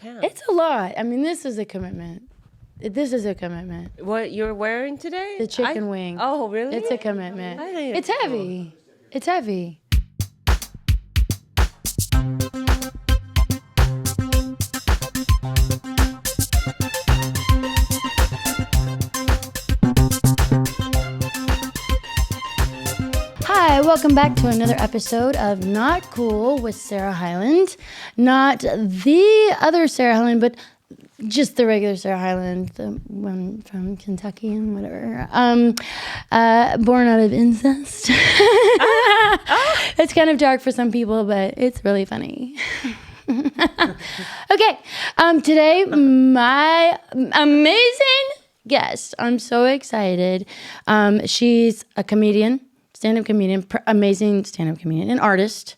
can. It's a lot. I mean, this is a commitment. This is a commitment. What you're wearing today? The chicken wing. Oh, really? It's a commitment. I think It's heavy. It's heavy. Hi, welcome back to another episode of Not Cool with Sarah Hyland. Not the other Sarah Hyland, but just the regular Sarah Hyland, the one from Kentucky and whatever. Born out of incest. It's kind of dark for some people, but it's really funny. Okay, today my amazing guest. I'm so excited. She's a comedian, stand-up comedian, amazing stand-up comedian, an artist,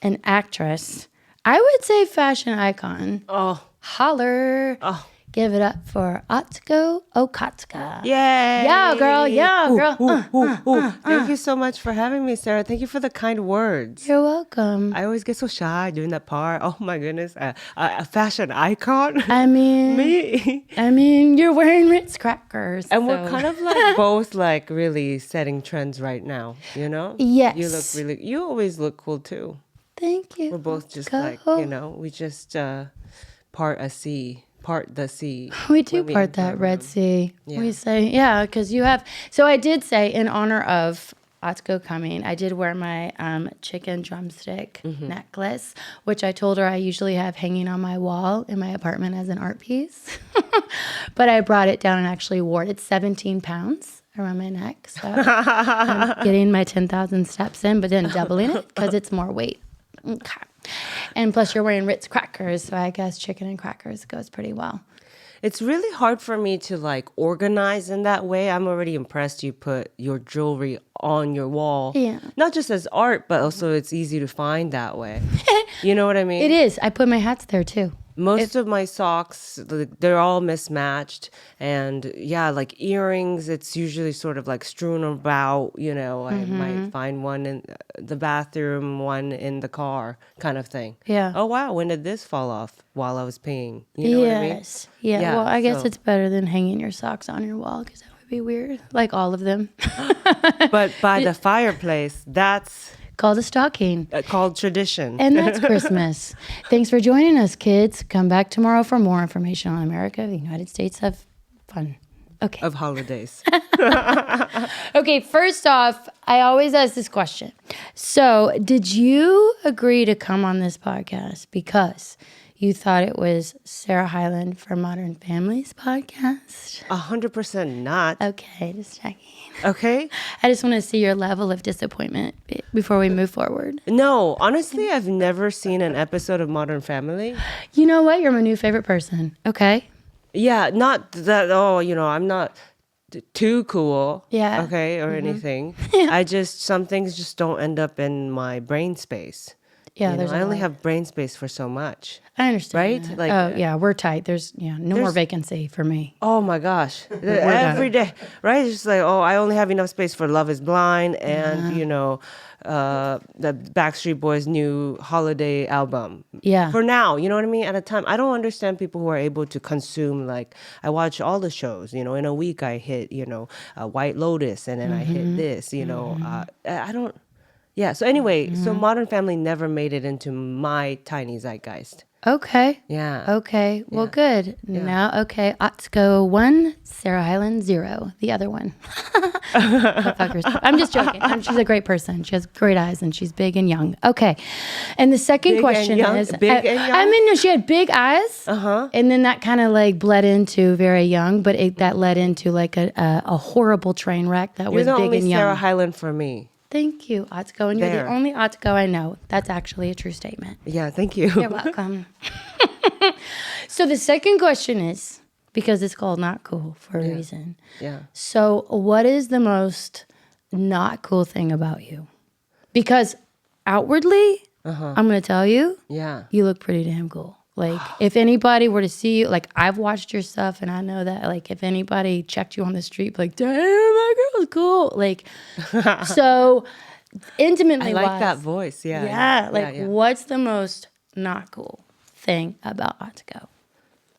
an actress. I would say fashion icon. Oh. Holler. Oh. Give it up for Atsuko Okatsuka. Yay. Yeah, girl. Yeah, girl. Thank you so much for having me, Sarah. Thank you for the kind words. You're welcome. I always get so shy doing that part. Oh, my goodness. A fashion icon? I mean... Me? I mean, you're wearing Ritz crackers. And we're kind of like both like really setting trends right now, you know? Yes. You look really... You always look cool, too. Thank you. We're both just like, you know, we just part the sea. We do part that Red Sea. Yeah. We say, yeah, because you have... So I did say, in honor of Atsuko coming, I did wear my chicken drumstick necklace, which I told her I usually have hanging on my wall in my apartment as an art piece. But I brought it down and actually wore it. It's 17 pounds around my neck. So I'm getting my 10,000 steps in, but then doubling it because it's more weight. Okay. And plus you're wearing Ritz crackers, so I guess chicken and crackers goes pretty well. It's really hard for me to like organize in that way. I'm already impressed you put your jewelry on your wall. Yeah. Not just as art, but also it's easy to find that way. You know what I mean? It is. I put my hats there too. Most of my socks, they're all mismatched. And yeah, like earrings, it's usually sort of like strewn about, you know, I might find one in the bathroom, one in the car kind of thing. Yeah. Oh, wow, when did this fall off while I was peeing? You know what I mean? Yes. Yeah. Well, I guess it's better than hanging your socks on your wall because that would be weird. Like all of them. But by the fireplace, that's... Called a stocking. Called tradition. And that's Christmas. Thanks for joining us, kids. Come back tomorrow for more information on America, the United States of fun. Okay. Of holidays. Okay, first off, I always ask this question. So, did you agree to come on this podcast because you thought it was Sarah Hyland for Modern Families podcast? 100% not. Okay, just checking. Okay. I just want to see your level of disappointment before we move forward. No, honestly, I've never seen an episode of Modern Family. You know what? You're my new favorite person. Okay. Yeah, not that, you know, I'm not too cool. Yeah. Okay, or anything. Some things just don't end up in my brain space. Yeah, I only have brain space for so much. I understand. Right? That. Like, yeah, we're tight. There's more vacancy for me. Oh my gosh. Every day, right? It's just like, I only have enough space for Love is Blind and, you know, the Backstreet Boys' new holiday album. Yeah. For now, you know what I mean? At a time, I don't understand people who are able to consume, like, I watch all the shows, you know, in a week I hit, you know, White Lotus and then I hit this, you know. I don't. Yeah, so anyway, so Modern Family never made it into my tiny zeitgeist. Okay. Yeah. Okay. Well, good. Yeah. Now, okay. Atsuko 1, Sarah Hyland 0. The other one. I'm just joking. She's a great person. She has great eyes and she's big and young. Okay. And the second question is... Big and young? I mean, no, she had big eyes. And then that kind of like bled into very young, but that led into like a horrible train wreck that was big and young. You're the only Sarah Hyland for me. Thank you, Atsuko. And you're the only Atsuko I know. That's actually a true statement. Yeah, thank you. You're welcome. So the second question is, because it's called Not Cool for a reason. Yeah. So what is the most not cool thing about you? Because outwardly, I'm going to tell you, you look pretty damn cool. Like, if anybody were to see you, like, I've watched your stuff, and I know that, like, if anybody checked you on the street, like, damn, that girl's cool. Like, so, intimately I like wise, that voice, Yeah, what's the most not cool thing about Atsuko?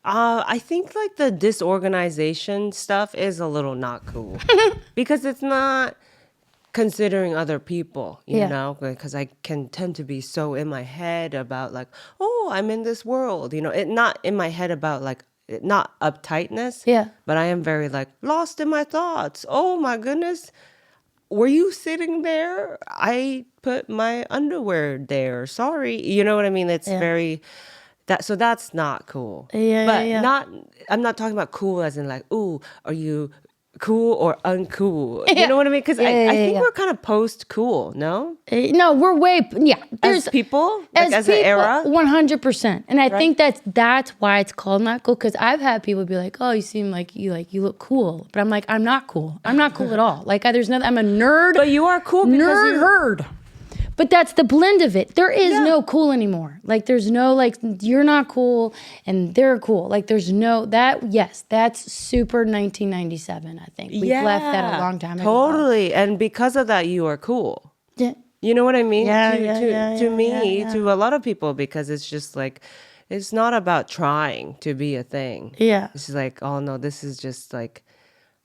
I think like the disorganization stuff is a little not cool because it's not considering other people, you know, because I can tend to be so in my head about like, oh, I'm in this world, you know, it not in my head about like not uptightness, but I am very like lost in my thoughts. Oh my goodness, were you sitting there? I put my underwear there. Sorry, you know what I mean? It's very that. So that's not cool. But not. I'm not talking about cool as in like, ooh, are you cool or uncool? You know what I mean? Because I think we're kind of post cool. No. No, we're way As people, like as an people, era, 100%. And I think that's why it's called not cool. Because I've had people be like, "Oh, you seem like you look cool," but I'm like, I'm not cool. I'm not cool at all. Like there's nothing. I'm a nerd. But you are cool because herd. But that's the blend of it. There is no cool anymore. Like there's no like you're not cool and they're cool. Like there's no that. Yes, that's super 1997. I think we've left that a long time ago. Totally, and because of that, you are cool. Yeah. You know what I mean? To me, yeah. to a lot of people, because it's just like, it's not about trying to be a thing. Yeah. It's like, oh no, this is just like,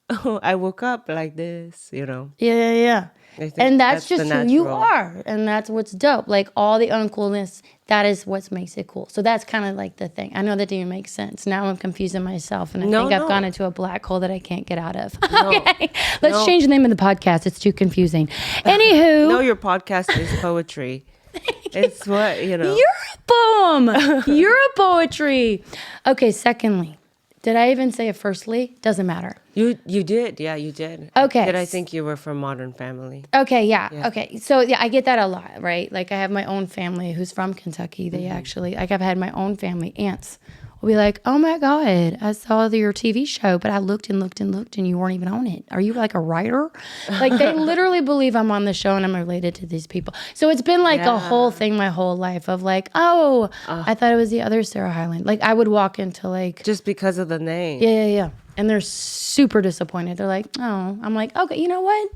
oh, I woke up like this, you know? Yeah. I think And that's just the who you natural- are. And that's what's dope. Like all the uncoolness, that is what makes it cool. So that's kind of like the thing. I know that didn't make sense. Now I'm confusing myself. And I think I've gone into a black hole that I can't get out of. Okay. Let's change the name of the podcast. It's too confusing. Anywho. No, your podcast is poetry. It's what, you know. You're a poem. You're a poetry. Okay, secondly. Did I even say it firstly? Doesn't matter. You did. Yeah, you did. Okay. Did I think you were from Modern Family? Okay, yeah. Okay. So yeah, I get that a lot, right? Like I have my own family who's from Kentucky. They actually like I've had my own family aunts will be like, "Oh my God, I saw your TV show, but I looked and looked and looked and you weren't even on it. Are you like a writer?" Like they literally believe I'm on the show and I'm related to these people. So it's been like a whole thing my whole life of like, "Oh, I thought it was the other Sarah Hyland." Like I would walk into like Just because of the name. Yeah. And they're super disappointed. They're like, "Oh." I'm like, "Okay, you know what?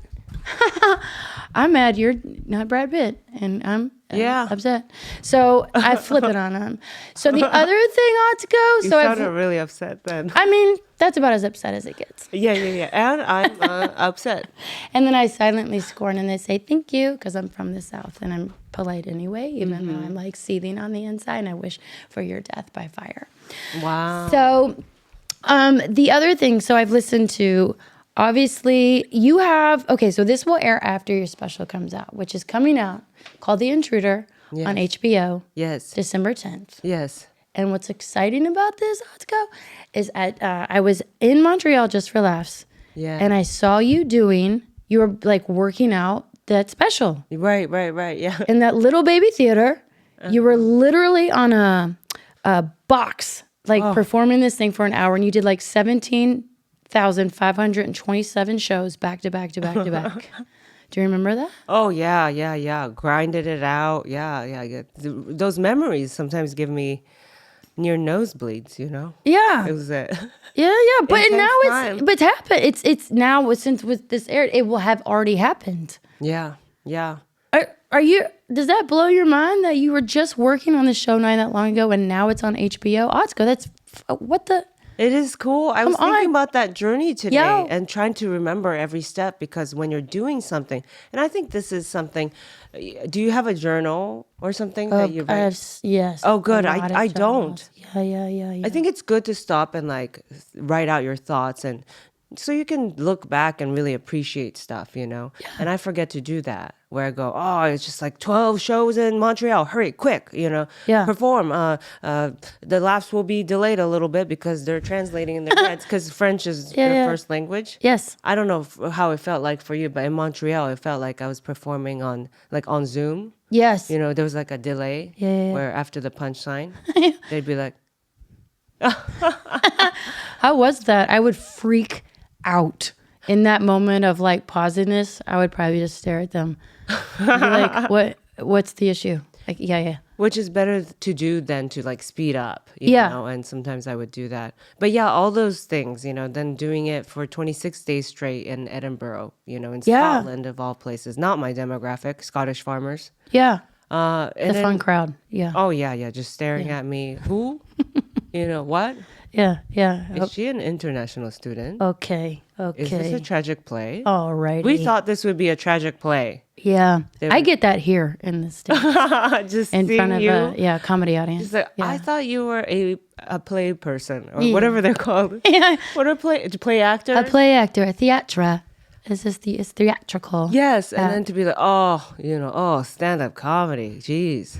I'm mad you're not Brad Pitt, and I'm upset." So I flip it on them. So the other thing ought to go. You So sounded really upset then. I mean, that's about as upset as it gets. Yeah. And I'm upset. And then I silently scorn, and they say thank you because I'm from the South and I'm polite anyway, even though I'm like seething on the inside. And I wish for your death by fire. Wow. So the other thing. So I've listened to. Obviously, you have, okay, so this will air after your special comes out, which is coming out, called The Intruder on HBO, Yes. December 10th. Yes. And what's exciting about this, Atsuko, is I was in Montreal just for laughs, and I saw you were like working out that special. Right, yeah. In that little baby theater, you were literally on a box, like performing this thing for an hour, and you did like 17,527 shows back to back to back to back. Do you remember that? Oh, yeah. Grinded it out. Yeah. Those memories sometimes give me near nosebleeds, you know? Yeah. It was it. Yeah. But Intense now time. it's happened. It's now, since with this aired, it will have already happened. Yeah. Does that blow your mind that you were just working on the show not that long ago and now it's on HBO? Atsuko, that's, what the... It is cool. I was thinking on. about that journey today Yo. and trying to remember every step, because when you're doing something, and I think this is something, do you have a journal or something that you write? Yes. Oh, good. a lot of I journals. don't. Yeah. I think it's good to stop and like write out your thoughts, and so you can look back and really appreciate stuff, you know? Yeah. And I forget to do that, where I go, oh, it's just like 12 shows in Montreal. Hurry, quick, you know? Yeah. Perform. The laughs will be delayed a little bit because they're translating in their heads, because French is their first language. Yes. I don't know how it felt like for you, but in Montreal, it felt like I was performing on Zoom. Yes. You know, there was like a delay Yeah. where after the punchline, they'd be like, How was that? I would freak out in that moment of like pausedness. I would probably just stare at them. Be like, what's the issue? Like, yeah. Which is better to do than to like speed up, you know? And sometimes I would do that. But yeah, all those things, you know, then doing it for 26 days straight in Edinburgh, you know, in Scotland of all places. Not my demographic, Scottish farmers. Yeah. And The fun crowd. Yeah. Oh, yeah. Just staring at me. Who? You know what? Yeah, yeah. Is she an international student? Okay, Is this a okay. tragic play? Alrighty. We thought this would be a tragic play. Yeah, They I were- get that here in the States Just in seeing front of you. a comedy audience. She's like, yeah. I thought you were a play person or Yeah. whatever they're called. Yeah. What are play actors? A play actor, a theatra. It's theatrical. Yes, and Yeah. then to be like, stand-up comedy. Jeez.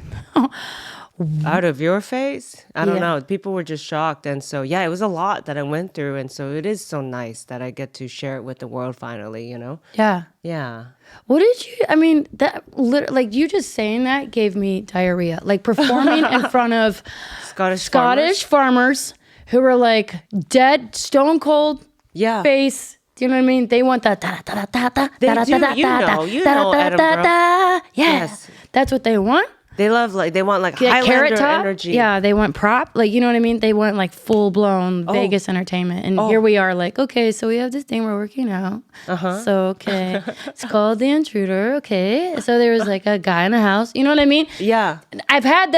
Out of your face? I don't Yeah. know. People were just shocked. And so, yeah, it was a lot that I went through. And so it is so nice that I get to share it with the world finally, you know? Yeah. Yeah. What did you? I mean, like you just saying that gave me diarrhea. Like performing in front of Scottish farmers who were like dead, stone cold Yeah. face. Do you know what I mean? They want that. They do. You know Edinburgh. Yeah, Yes. that's what they want. They want like Yeah, Highlander Carrot Top. energy. Yeah, they want prop. Like, you know what I mean? They want like full blown Vegas entertainment. And here we are like, okay, so we have this thing we're working out. So, okay. It's called The Intruder. Okay. So there was like a guy in a house. You know what I mean? Yeah. I've had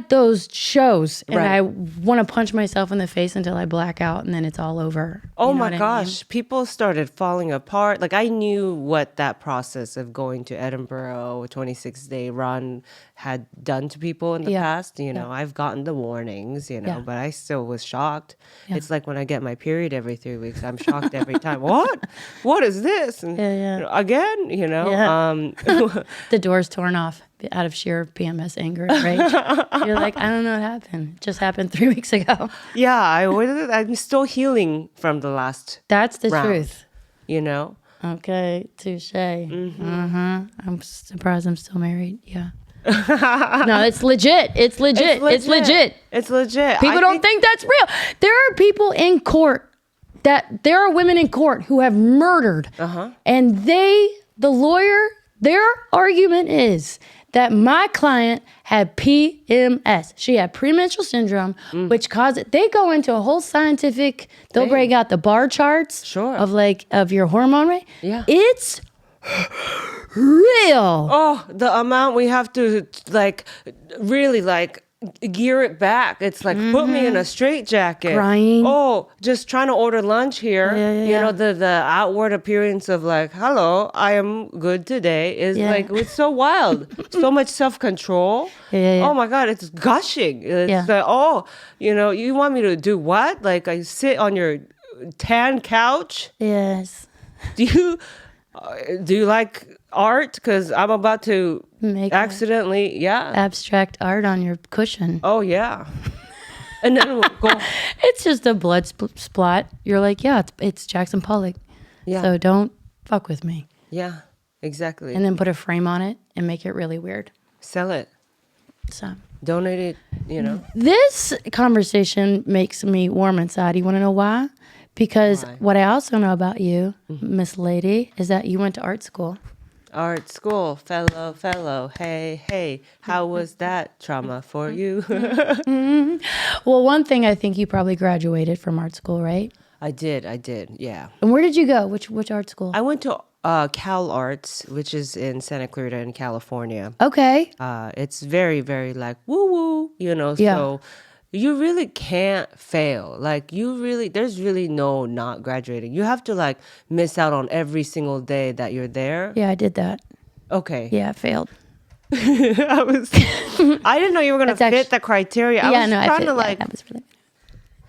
those shows and Right. I want to punch myself in the face until I black out and then it's all over. Oh You know my what I mean? gosh. People started falling apart. Like I knew what that process of going to Edinburgh, a 26-day run had done to people in the Yeah. past. You know, I've gotten the warnings, you know, Yeah. but I still was shocked. It's like when I get my period every 3 weeks, I'm shocked every time. What? What is this? And, Yeah. you know, again, you know, Yeah. The door's torn off out of sheer PMS anger and rage. You're like, I don't know what happened. It just happened 3 weeks ago. yeah, I'm still healing from the last, That's the round. truth. you know? Okay, touche. Mm-hmm. I'm surprised I'm still married. Yeah. No, it's legit. It's legit. It's legit. It's legit. People don't think that's real. There are people in court there are women in court who have murdered. And the lawyer, their argument is that my client had PMS. She had premenstrual syndrome, which caused it. They go into a whole scientific, they'll break out the bar charts Sure. of your hormone rate. Yeah. It's real. Oh, the amount we have to like really like gear it back. It's like put me in a straitjacket. Crying. Oh, just trying to order lunch here. You know, the outward appearance of like, hello, I am good today is like it's so wild. So much self-control. Yeah. Oh my God, it's gushing. It's like, oh, you know, you want me to do what? Like I sit on your tan couch? Yes. Do you like art? Because I'm about to Make accidentally, abstract art on your cushion. Oh yeah, and then we'll go. It's just a blood splat. You're like, yeah, it's Jackson Pollock. Yeah. So don't fuck with me. Yeah, exactly. And then put a frame on it and make it really weird. Sell it, So donate it. You know. this conversation makes me warm inside. You want to know why? Because what I also know about you, Miss Lady, is that you went to art school. Art school, fellow. Hey, how was that trauma for you? Well, one thing I think you probably graduated from art school, right? I did. Yeah. And where did you go? Which art school? I went to Cal Arts, which is in Santa Clarita in California. Okay. It's very, very like woo, you know. Yeah. So you really can't fail. Like there's really no not graduating. You have to like miss out on every single day that you're there. Yeah, I did that. Okay. Yeah, I failed. I didn't know you were gonna That's fit the criteria. I trying fit. to like. That was really.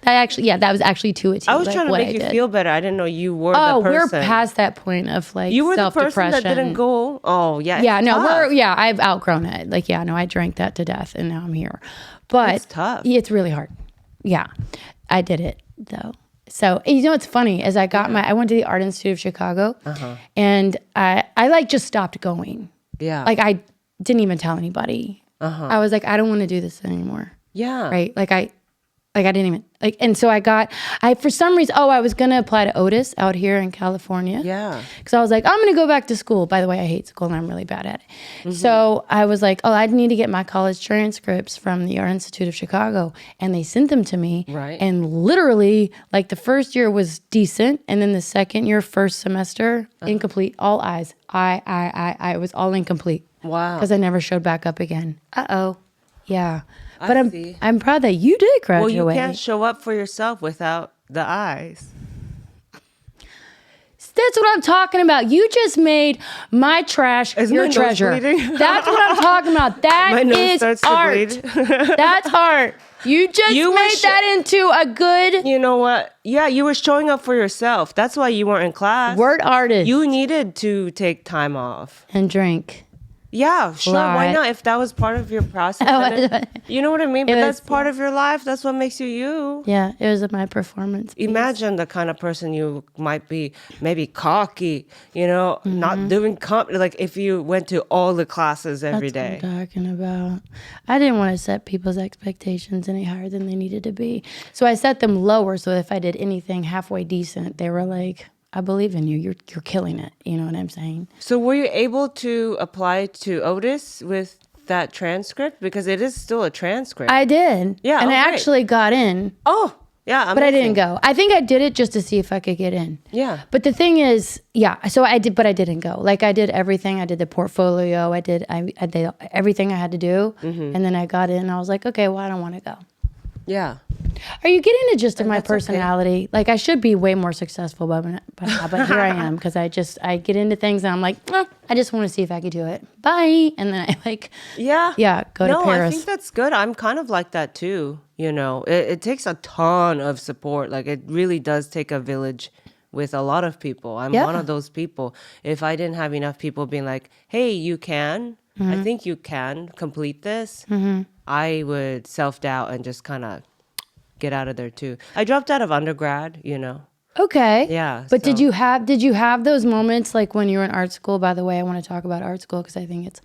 That was actually to a T. I was like trying to what make I you did. feel better. I didn't know you were Oh, the person. we're past that point of like You were the self-depression. person that didn't go. Oh yeah. Yeah, it's no, tough. I've outgrown it. Like, yeah, no, I drank that to death and now I'm here. But It's tough. It's really hard. Yeah. I did it though. So, you know what's funny is I went to the Art Institute of Chicago and I like just stopped going. Yeah. Like I didn't even tell anybody. I was like, I don't want to do this anymore. Yeah. Right? Like I didn't even like, and so for some reason, I was going to apply to Otis out here in California. Yeah. Cause I was like, I'm going to go back to school. By the way, I hate school and I'm really bad at it. So I was like, I need to get my college transcripts from the Art Institute of Chicago. And they sent them to me. Right. And literally like the first year was decent. And then the second year, first semester, incomplete, all I's. I was all incomplete. Wow. Cause I never showed back up again. Uh-oh. Yeah. But see. I'm proud that you did Well, graduate. you can't show up for yourself without the eyes. That's what I'm talking about. You just made my trash Is your my nose treasure. bleeding? That's what I'm talking about. My That nose is starts to art. bleed. That's art. You just You were made that into a good You know what? Yeah, you were showing up for yourself. That's why you weren't in class. word artist. You needed to take time off. And drink. Yeah, sure. Why Right. not? If that was part of your process. You know what I mean? But that's part of your life. That's what makes you you. Yeah, it was my performance piece. Imagine the kind of person you might be, maybe cocky, not doing like if you went to all the classes every day. That's what I'm talking about. I didn't want to set people's expectations any higher than they needed to be. So I set them lower so if I did anything halfway decent, they were like, I believe in you. You're killing it. You know what I'm saying? So were you able to apply to Otis with that transcript? Because it is still a transcript. I did. Yeah, And I great. actually got in. Oh, yeah. But I amazing. didn't go. I think I did it just to see if I could get in. Yeah. But the thing is, yeah, so I did, but I didn't go. Like I did everything. I did the portfolio. I did everything I had to do. Mm-hmm. And then I got in and I was like, okay, well, I don't want to go. Yeah. Are you getting the gist of my that's okay. personality? Like I should be way more successful, but here I am because I get into things and I'm like, I just want to see if I could do it. Bye. And then I go to No, Paris. I think that's good. I'm kind of like that too. It takes a ton of support. Like it really does take a village with a lot of people. I'm one of those people. If I didn't have enough people being like, hey, you can, I think you can complete this, I would self-doubt and just kind of get out of there too. I dropped out of undergrad, Okay. Yeah. But did you have those moments like when you were in art school? By the way, I want to talk about art school because I think it's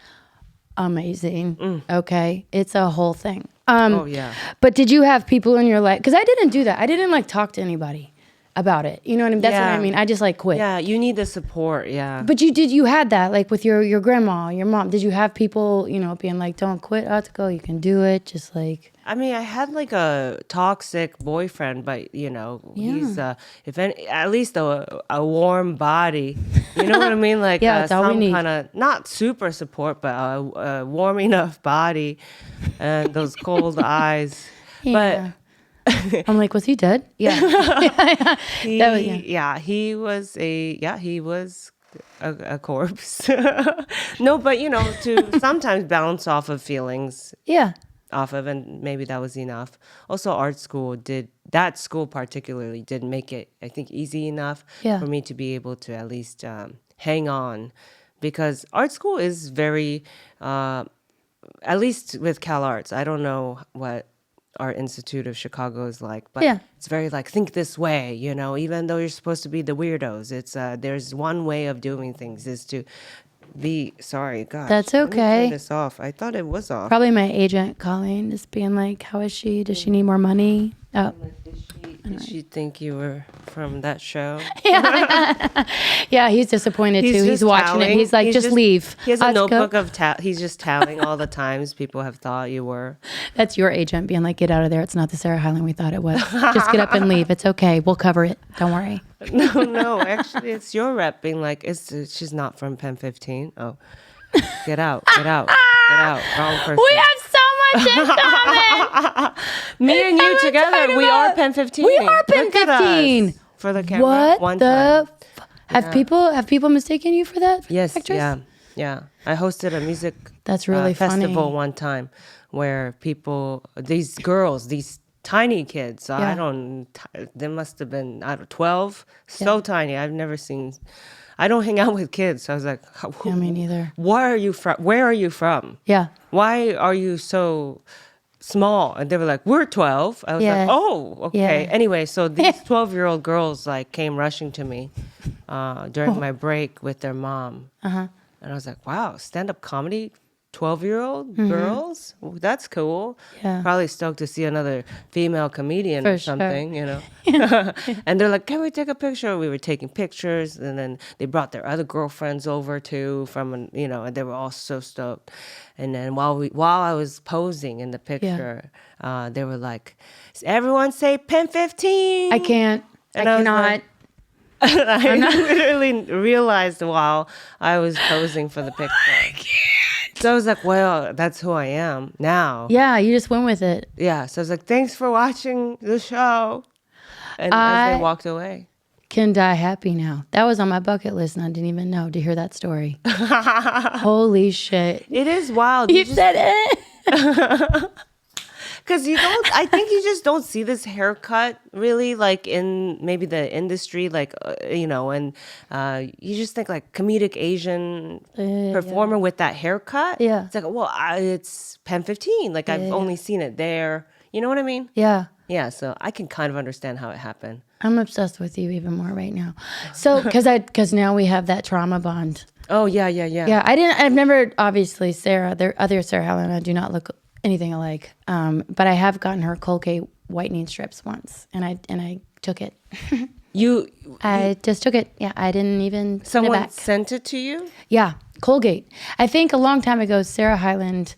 amazing. Okay. It's a whole thing. Oh, yeah. But did you have people in your life? Because I didn't do that. I didn't like talk to anybody about it. You know what I mean? That's what I mean. I just like quit. Yeah, you need the support. Yeah. But you had that like with your grandma, your mom. Did you have people, being like, don't quit, Atsuko, you can do it? Just like. I mean, I had like a toxic boyfriend, but he's at least a warm body. You know what I mean? Like that's all we some need. kind of not super support, but a warm enough body and those cold eyes. Yeah. I'm like, was he dead? Yeah. He was a corpse. No, but to sometimes bounce off of feelings. Yeah. And maybe that was enough. Also, that school particularly didn't make it, I think, easy enough for me to be able to at least hang on, because art school is very, at least with Cal Arts, I don't know what Art Institute of Chicago is like, but it's very like, think this way, even though you're supposed to be the weirdos, it's there's one way of doing things is to sorry, gosh. That's let me okay. turn this off. I thought it was off. Probably my agent calling, just being like, how is she? Does she need more money? Oh. Did she think you were from that show? Yeah, he's disappointed too. He's watching it. He's like, just leave. He has a Atsuko. notebook of he's just tallying all the times people have thought you were. That's your agent being like, get out of there. It's not the Sarah Hyland we thought it was. Just get up and leave. It's okay. We'll cover it. Don't worry. No, actually, it's your rep being like, she's not from Pen 15. Oh, get out. Wrong person. We have so much in common. Me and you together, we are Pen 15. We are Pen Look at us 15. for the camera. What one the? time. Have people mistaken you for that? Yes, actress? yeah. I hosted a music That's really funny. festival one time where these girls, these tiny kids, they must have been 12, so tiny. I've never seen. I don't hang out with kids. So I was like, Yeah, me neither. Where are you from? Yeah. Why are you so small? And they were like, we're 12. I was like, oh, okay. Yeah. Anyway, so these 12-year-old girls like came rushing to me during my break with their mom. And I was like, wow, stand-up comedy, 12-year-old girls? Ooh, that's cool. Yeah. Probably stoked to see another female comedian For or something, And they're like, can we take a picture? We were taking pictures, and then they brought their other girlfriends over too and they were all so stoked. And then while I was posing in the picture, they were like, everyone say Pen 15. I can't. And I was cannot. like, I literally realized while I was posing for the picture. So I was like, well, that's who I am now. Yeah, you just went with it. Yeah. So I was like, thanks for watching the show. And as they walked away. Can die happy now. That was on my bucket list and I didn't even know to hear that story. Holy shit. It is wild. You said it. Because I think you just don't see this haircut really like in maybe the industry, like, and you just think like comedic Asian performer with that haircut. Yeah. It's like, well, it's Pen 15. Like I've only seen it there. You know what I mean? Yeah. Yeah. So I can kind of understand how it happened. I'm obsessed with you even more right now. So, because now we have that trauma bond. Oh, yeah. Yeah, I've never, obviously, the other Sarah Hyland, I do not look anything alike. But I have gotten her Colgate whitening strips once, and I took it. I just took it. Yeah, I didn't even send it Someone back. sent it to you? Yeah, Colgate. I think a long time ago, Sarah Hyland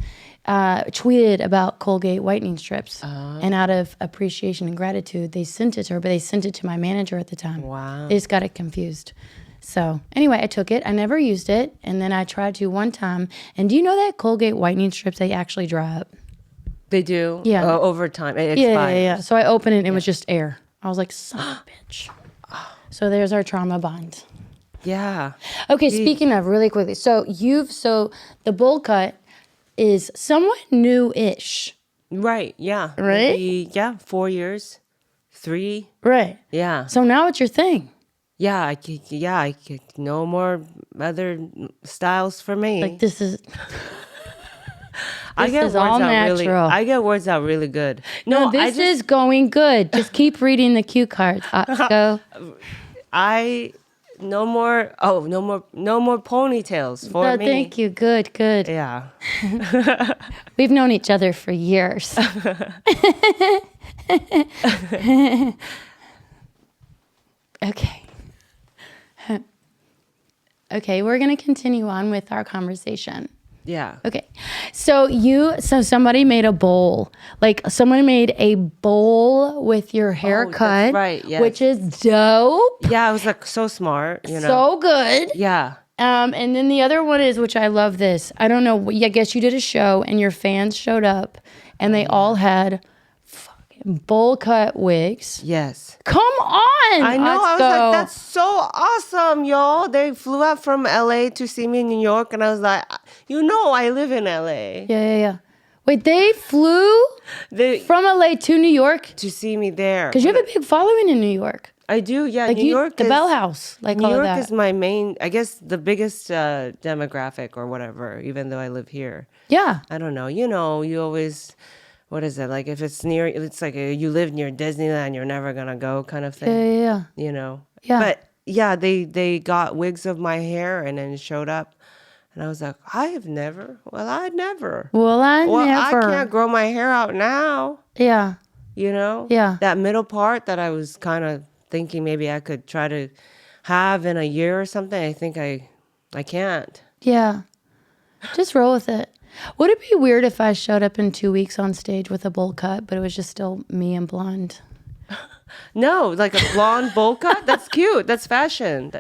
tweeted about Colgate whitening strips. And out of appreciation and gratitude, they sent it to her, but they sent it to my manager at the time. Wow. They just got it confused. So anyway, I took it. I never used it. And then I tried to one time. And do you know that Colgate whitening strips, they actually dry up? They do? Yeah. Over time. It expires. Yeah. So I opened it and it was just air. I was like, son of a bitch. So there's our trauma bond. Yeah. Okay, speaking of, really quickly. So the bowl cut is somewhat new-ish. Right. Yeah. Right? Maybe, 4 years. 3. Right. Yeah. So now it's your thing. Yeah. I could no more other styles for me. Like this is I get is words all out natural. I get words out really good. No, this is going good. Just keep reading the cue cards. Atsuko. No more ponytails for me. Thank you. Good. Yeah. We've known each other for years. Okay. Okay, we're going to continue on with our conversation. Yeah. Okay. So somebody made a bowl. Like someone made a bowl with your haircut. Right, yes. Which is dope. Yeah, I was like so smart, So good. Yeah. And then the other one is, which I love this. I don't know. I guess you did a show and your fans showed up and they all had fucking bowl cut wigs. Yes. Come on. I know. I was Atsuko. like, that's so awesome, y'all. They flew out from LA to see me in New York, and I was like, I live in LA. Yeah. Wait, they flew from LA to New York? To see me there. Because you have a big following in New York. I do, yeah. Like New York the is, Bell House. Like New all York of that. is my main, I guess, the biggest demographic or whatever, even though I live here. Yeah. I don't know. You always, what is it? Like if it's near, it's like you live near Disneyland, you're never going to go kind of thing. Yeah. Yeah. But yeah, they got wigs of my hair and then it showed up. And I was like, I'd never. I can't grow my hair out now. Yeah. Yeah. That middle part that I was kind of thinking maybe I could try to have in a year or something. I think I can't. Yeah. Just roll with it. Would it be weird if I showed up in 2 weeks on stage with a bowl cut, but it was just still me and blonde? No, like a blonde bowl cut? That's cute. That's fashion.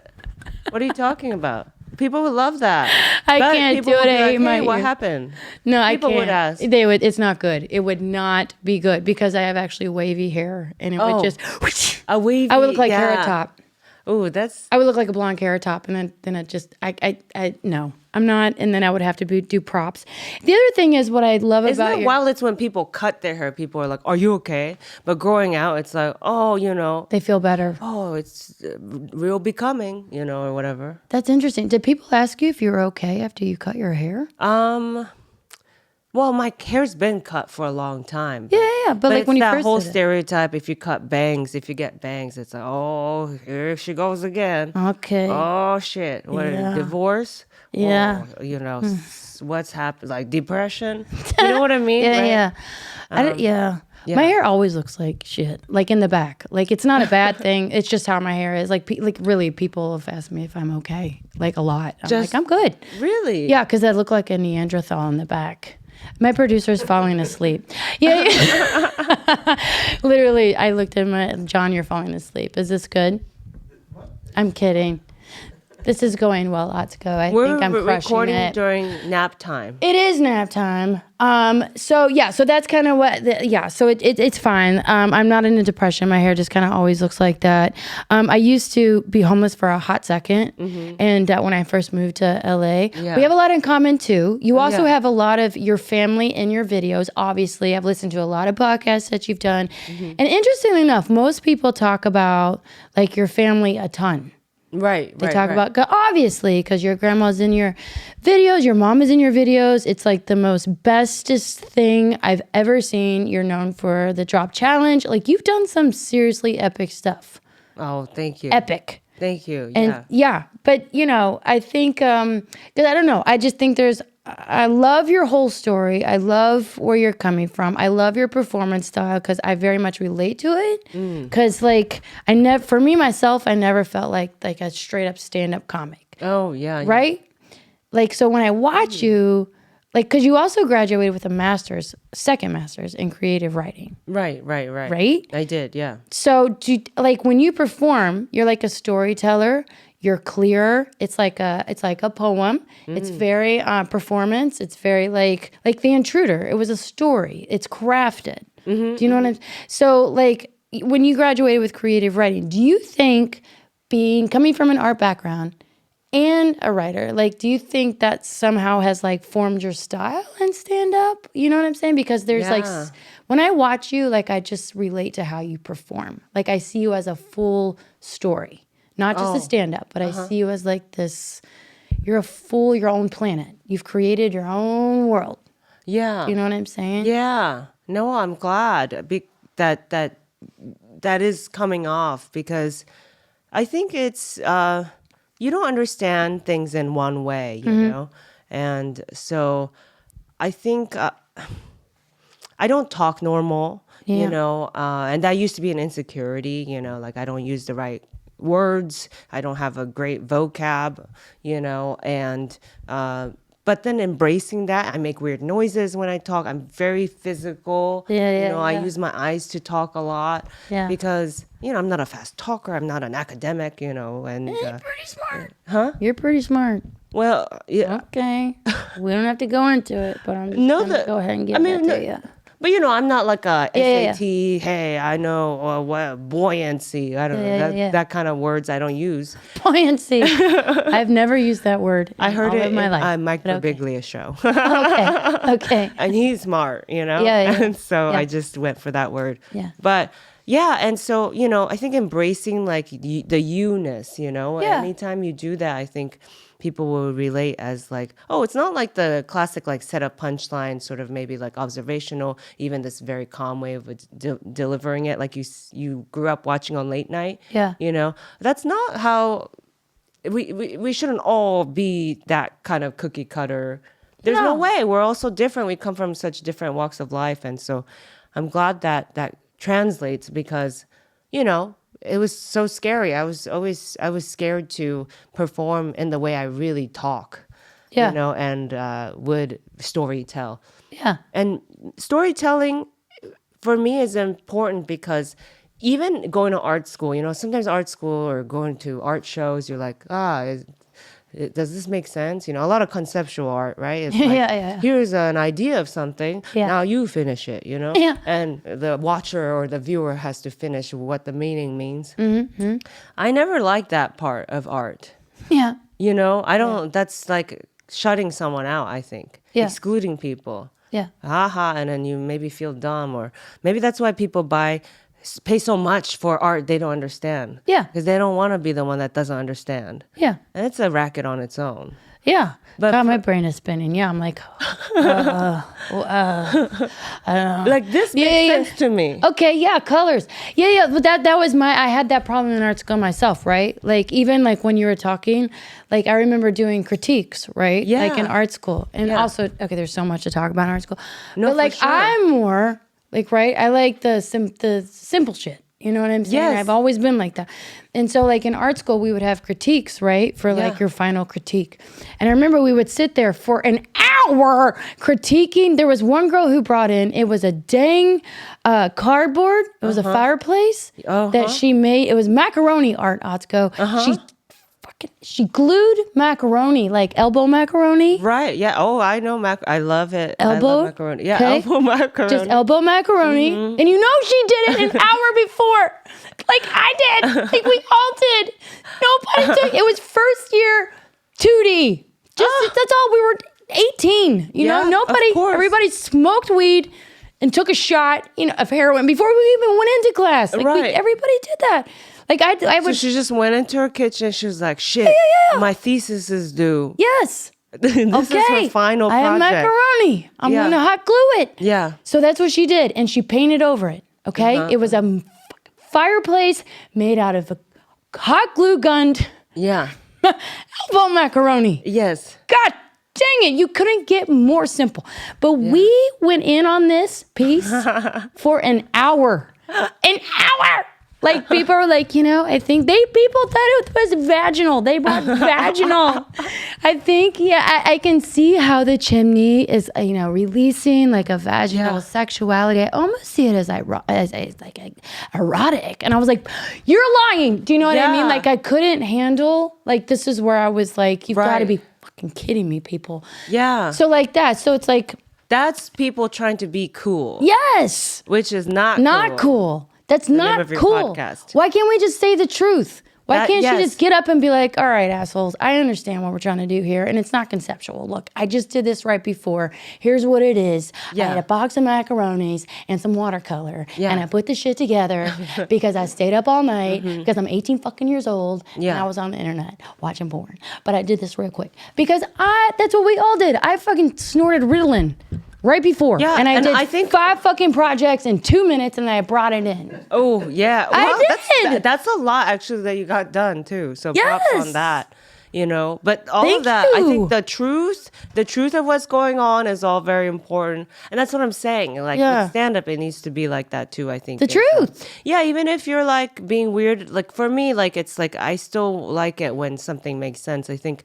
What are you talking about? People would love that. I can't do it. Hey, what happened? No, I can't. People would ask. They would. It's not good. It would not be good because I have actually wavy hair, and it would just a wavy. I would look like Carrot Top. Oh, that's. I would look like a blonde Carrot Top, and then it just no, I'm not. And then I would have to do props. The other thing is what I love Isn't about it wild? It's when people cut their hair. People are like, "Are you okay?" But growing out, it's like, "Oh, they feel better. Oh, it's real becoming, or whatever." That's interesting. Did people ask you if you were okay after you cut your hair? Well, my hair's been cut for a long time. Yeah. But like it's when you that first whole did it. stereotype, if you get bangs, it's like, oh, here she goes again. Okay. Oh, shit. What, divorce? Yeah. Oh, what's happened? Like depression? You know what I mean? Yeah, right? yeah. My hair always looks like shit, like in the back. Like it's not a bad thing. It's just how my hair is. Like really, people have asked me if I'm okay, like a lot. I'm like, I'm good. Really? Yeah, because I look like a Neanderthal in the back. My producer's falling asleep. Yeah. Literally, I looked at John, you're falling asleep. Is this good? I'm kidding. This is going well, Atsuko. I We're think I'm crushing recording it. during nap time. It is nap time. So that's kind of what, so it's fine. I'm not in a depression. My hair just kind of always looks like that. I used to be homeless for a hot second. And when I first moved to LA, we have a lot in common too. You also have a lot of your family in your videos. Obviously, I've listened to a lot of podcasts that you've done. And interestingly enough, most people talk about like your family a ton. Right. They talk about, obviously, because your grandma's in your videos, your mom is in your videos. It's like the most bestest thing I've ever seen. You're known for the drop challenge. Like you've done some seriously epic stuff. Oh, thank you. Epic. Thank you. And but I think, because I don't know, I just think I love your whole story. I love where you're coming from. I love your performance style because I very much relate to it. Because for me myself, I never felt like a straight up stand up comic. Oh yeah. Right? Like, so when I watch you, because you also graduated with a second master's in creative writing. Right. Right? I did, yeah. So when you perform, you're like a storyteller. You're clear. It's like a poem. It's very performance. It's very like The Intruder. It was a story. It's crafted. Do you know what I'm saying? So when you graduated with creative writing, do you think coming from an art background and a writer, do you think that somehow has formed your style in stand up? You know what I'm saying? Because there's when I watch you, I just relate to how you perform. I see you as a full story. Not just a stand-up, but I see you as this, you're your own planet. You've created your own world. Yeah. You know what I'm saying? Yeah. No, I'm glad that is coming off because I think it's, you don't understand things in one way, you know? And so I think I don't talk normal, you know, and that used to be an insecurity, you know, I don't use the right words. I don't have a great vocab, you know, and but then embracing that, I make weird noises when I talk. I'm very physical. I use my eyes to talk a lot because, I'm not a fast talker. I'm not an academic, and You're pretty smart. Huh? You're pretty smart. Well, yeah. Okay. We don't have to go into it, but I'm just going to go ahead and give that to you. But, I'm not like a SAT, hey, I know, what buoyancy. I don't know. That kind of words I don't use. Buoyancy. I've never used that word I heard it in my life. Mike Birbiglia show. Okay. And he's smart, Yeah. And so I just went for that word. Yeah. But, and so, I think embracing the you-ness, anytime you do that, I think people will relate as it's not like the classic set up punchline, sort of maybe observational, even this very calm way of delivering it, like you grew up watching on late night. Yeah. That's not how we shouldn't all be that kind of cookie cutter. There's no way. We're all so different. We come from such different walks of life, and so I'm glad that translates because it was so scary. I was scared to perform in the way I really talk, and would story tell. Yeah. And storytelling for me is important because even going to art school, sometimes art school or going to art shows, you're like, does this make sense? A lot of conceptual art, right? It's here's an idea of something. Yeah. Now you finish it, Yeah. And the watcher or the viewer has to finish what the meaning means. Mm-hmm. I never liked that part of art. Yeah. I don't, that's like shutting someone out, I think. Yeah. Excluding people. Yeah. And then you maybe feel dumb, or maybe that's why people pay so much for art they don't understand. Yeah. Because they don't want to be the one that doesn't understand. Yeah. And it's a racket on its own. Yeah. But God, my brain is spinning. Yeah, I'm like, I don't know. This makes sense to me. Okay, yeah, colors. Yeah, but that was I had that problem in art school myself, right? Even when you were talking, I remember doing critiques, right? Yeah. In art school. And also, okay, there's so much to talk about in art school. No, but for sure. I'm more right? I like the simple shit. You know what I'm saying? Yes. I've always been like that. And so in art school, we would have critiques, right? For your final critique. And I remember we would sit there for an hour critiquing. There was one girl who brought in, it was a dang cardboard. It was a fireplace that she made. It was macaroni art, Atsuko. She she glued macaroni, like elbow macaroni. Right. Yeah. Oh, I know I love it. I Elbow love macaroni. Yeah, okay? elbow macaroni. Just elbow macaroni. And you know she did it an hour before. Like I did. Like we all did. Nobody took it. Was first year 2D. Just that's all. We were 18. You know, nobody, everybody smoked weed and took a shot, of heroin before we even went into class. Like everybody did that. Like I would. So she just went into her kitchen. She was like, "Shit, my thesis is due." Yes. This is her final project. I have macaroni. I'm gonna hot glue it. Yeah. So that's what she did, and she painted over it. Okay, it was a fireplace made out of a hot glue gunned. Yeah. Elbow macaroni. Yes. God dang it, you couldn't get more simple. But we went in on this piece for an hour. An hour. Like people were like, I think people thought it was vaginal. They brought vaginal. I think, I can see how the chimney is, releasing like a vaginal sexuality. I almost see it as like erotic. And I was like, you're lying. Do you know what I mean? Like I couldn't handle, like this is where I was like, you've got to be fucking kidding me, people. Yeah. So like that. So it's like. That's people trying to be cool. Yes. Which is not cool. That's not cool. Podcast. Why can't we just say the truth? Why can't she just get up and be like, all right, assholes, I understand what we're trying to do here, and it's not conceptual. Look, I just did this right before. Here's what it is. I had a box of macaronis and some watercolor, and I put the shit together because I stayed up all night because I'm 18 fucking years old, and I was on the internet watching porn. But I did this real quick because that's what we all did. I fucking snorted Ritalin. Right before. Yeah, and I did 5 fucking projects in 2 minutes and I brought it in. Oh, yeah. Well, I did. That's a lot, actually, that you got done, too. So props on that, But all Thank of that, you. I think the truth of what's going on is all very important. And that's what I'm saying. Like, with stand-up, it needs to be like that, too, I think. The truth. Yeah, even if you're, like, being weird. Like, for me, like, it's like, I still like it when something makes sense. I think...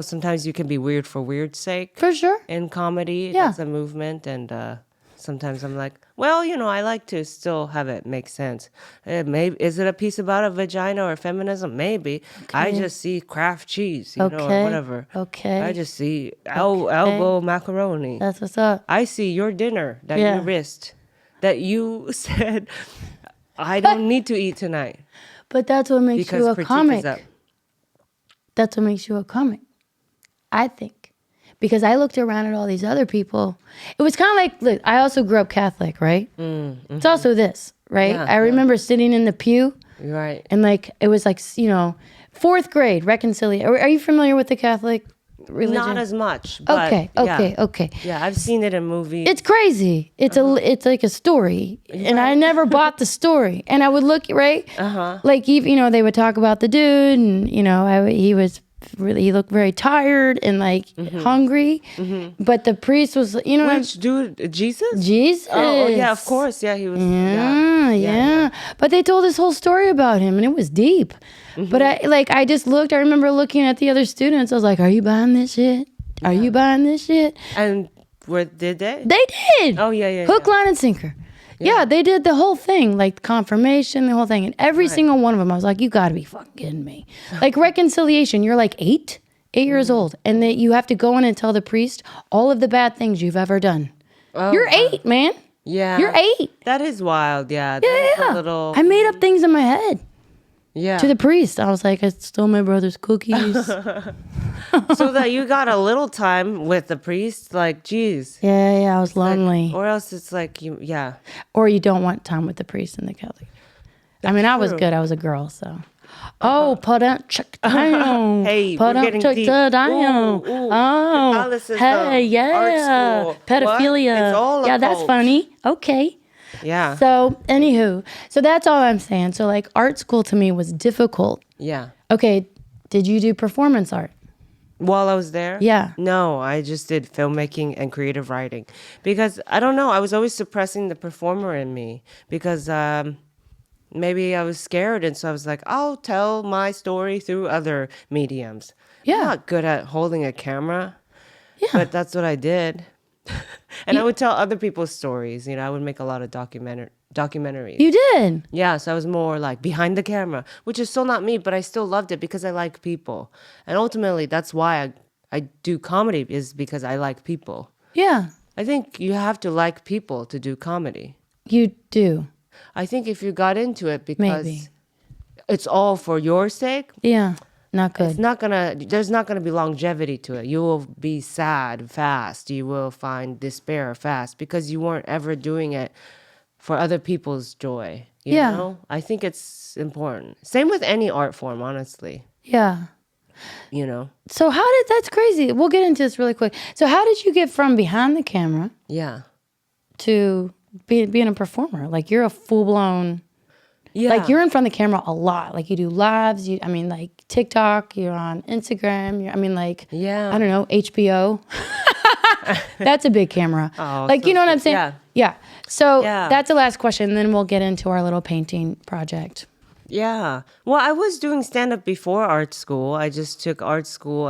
sometimes you can be weird for weird's sake. For sure. In comedy, that's a movement. And sometimes I'm like, well, I like to still have it make sense. Maybe is it a piece about a vagina or feminism? Maybe. Okay. I just see Kraft cheese, or whatever. Okay. I just see elbow macaroni. That's what's up. I see your dinner that you risked, that you said, I don't need to eat tonight. But that's what makes you a comic. That's what makes you a comic, I think. Because I looked around at all these other people. It was kind of like, look, I also grew up Catholic, right? Mm-hmm. It's also this, right? I remember sitting in the pew. Right. And like, it was like, 4th grade reconciliation. Are you familiar with the Catholic religion? Not as much. But Okay. Yeah, I've seen it in movies. It's crazy. It's it's like a story, and I never bought the story. And I would look like even they would talk about the dude, and he looked very tired and like hungry. Mm-hmm. But the priest was, Which dude? Jesus? Jesus. Oh yeah, of course. Yeah, he was. Yeah. But they told this whole story about him, and it was deep. Mm-hmm. But I just looked. I remember looking at the other students. I was like, "Are you buying this shit? Are you buying this shit?" And did they? They did. Oh yeah. Hook, line, and sinker. Yeah, they did the whole thing, like confirmation, the whole thing, and every single one of them. I was like, "You got to be fucking kidding me!" Like reconciliation. You're like 8 years old, and that you have to go in and tell the priest all of the bad things you've ever done. Oh, you're 8, man. Yeah, you're 8. That is wild. Yeah. Yeah. I made up things in my head. Yeah. To the priest. I was like, I stole my brother's cookies. So that you got a little time with the priest, like, geez. Yeah, I was lonely. Or else it's like, Or you don't want time with the priest in the Catholic. I was good. I was a girl, so. Oh, put on check down. Hey, put on check down. Oh, hey, yeah. Pedophilia. It's all that's funny. Okay. Yeah. So, anywho, that's all I'm saying. So, like, art school to me was difficult. Yeah. Okay, did you do performance art? While I was there? Yeah. No, I just did filmmaking and creative writing. Because, I don't know, I was always suppressing the performer in me. Because maybe I was scared, and so I was like, I'll tell my story through other mediums. Yeah. I'm not good at holding a camera. Yeah. But that's what I did. And I would tell other people's stories. I would make a lot of documentaries. You did. Yeah, so I was more like behind the camera, which is still not me, but I still loved it because I like people. And ultimately, that's why I do comedy, is because I like people. Yeah, I think you have to like people to do comedy. you do. I think if you got into it because Maybe. it's all for your sake, Yeah, not it's good. not gonna, there's not gonna be longevity to it. You will be sad fast. You will find despair fast because you weren't ever doing it for other people's joy. You Yeah. know? I think it's important. Same with any art form, honestly. Yeah. You know? So that's crazy. We'll get into this really quick. So how did you get from behind the camera Yeah. to being a performer? Like you're a full blown, Yeah. like you're in front of the camera a lot. Like you do lives. Like TikTok. You're on Instagram. Yeah. I don't know, HBO. That's a big camera. Oh, like so you know what I'm sweet. saying? Yeah. Yeah. So Yeah. that's the last question. Then we'll get into our little painting project. Yeah. Well, I was doing stand-up before art school. I just took art school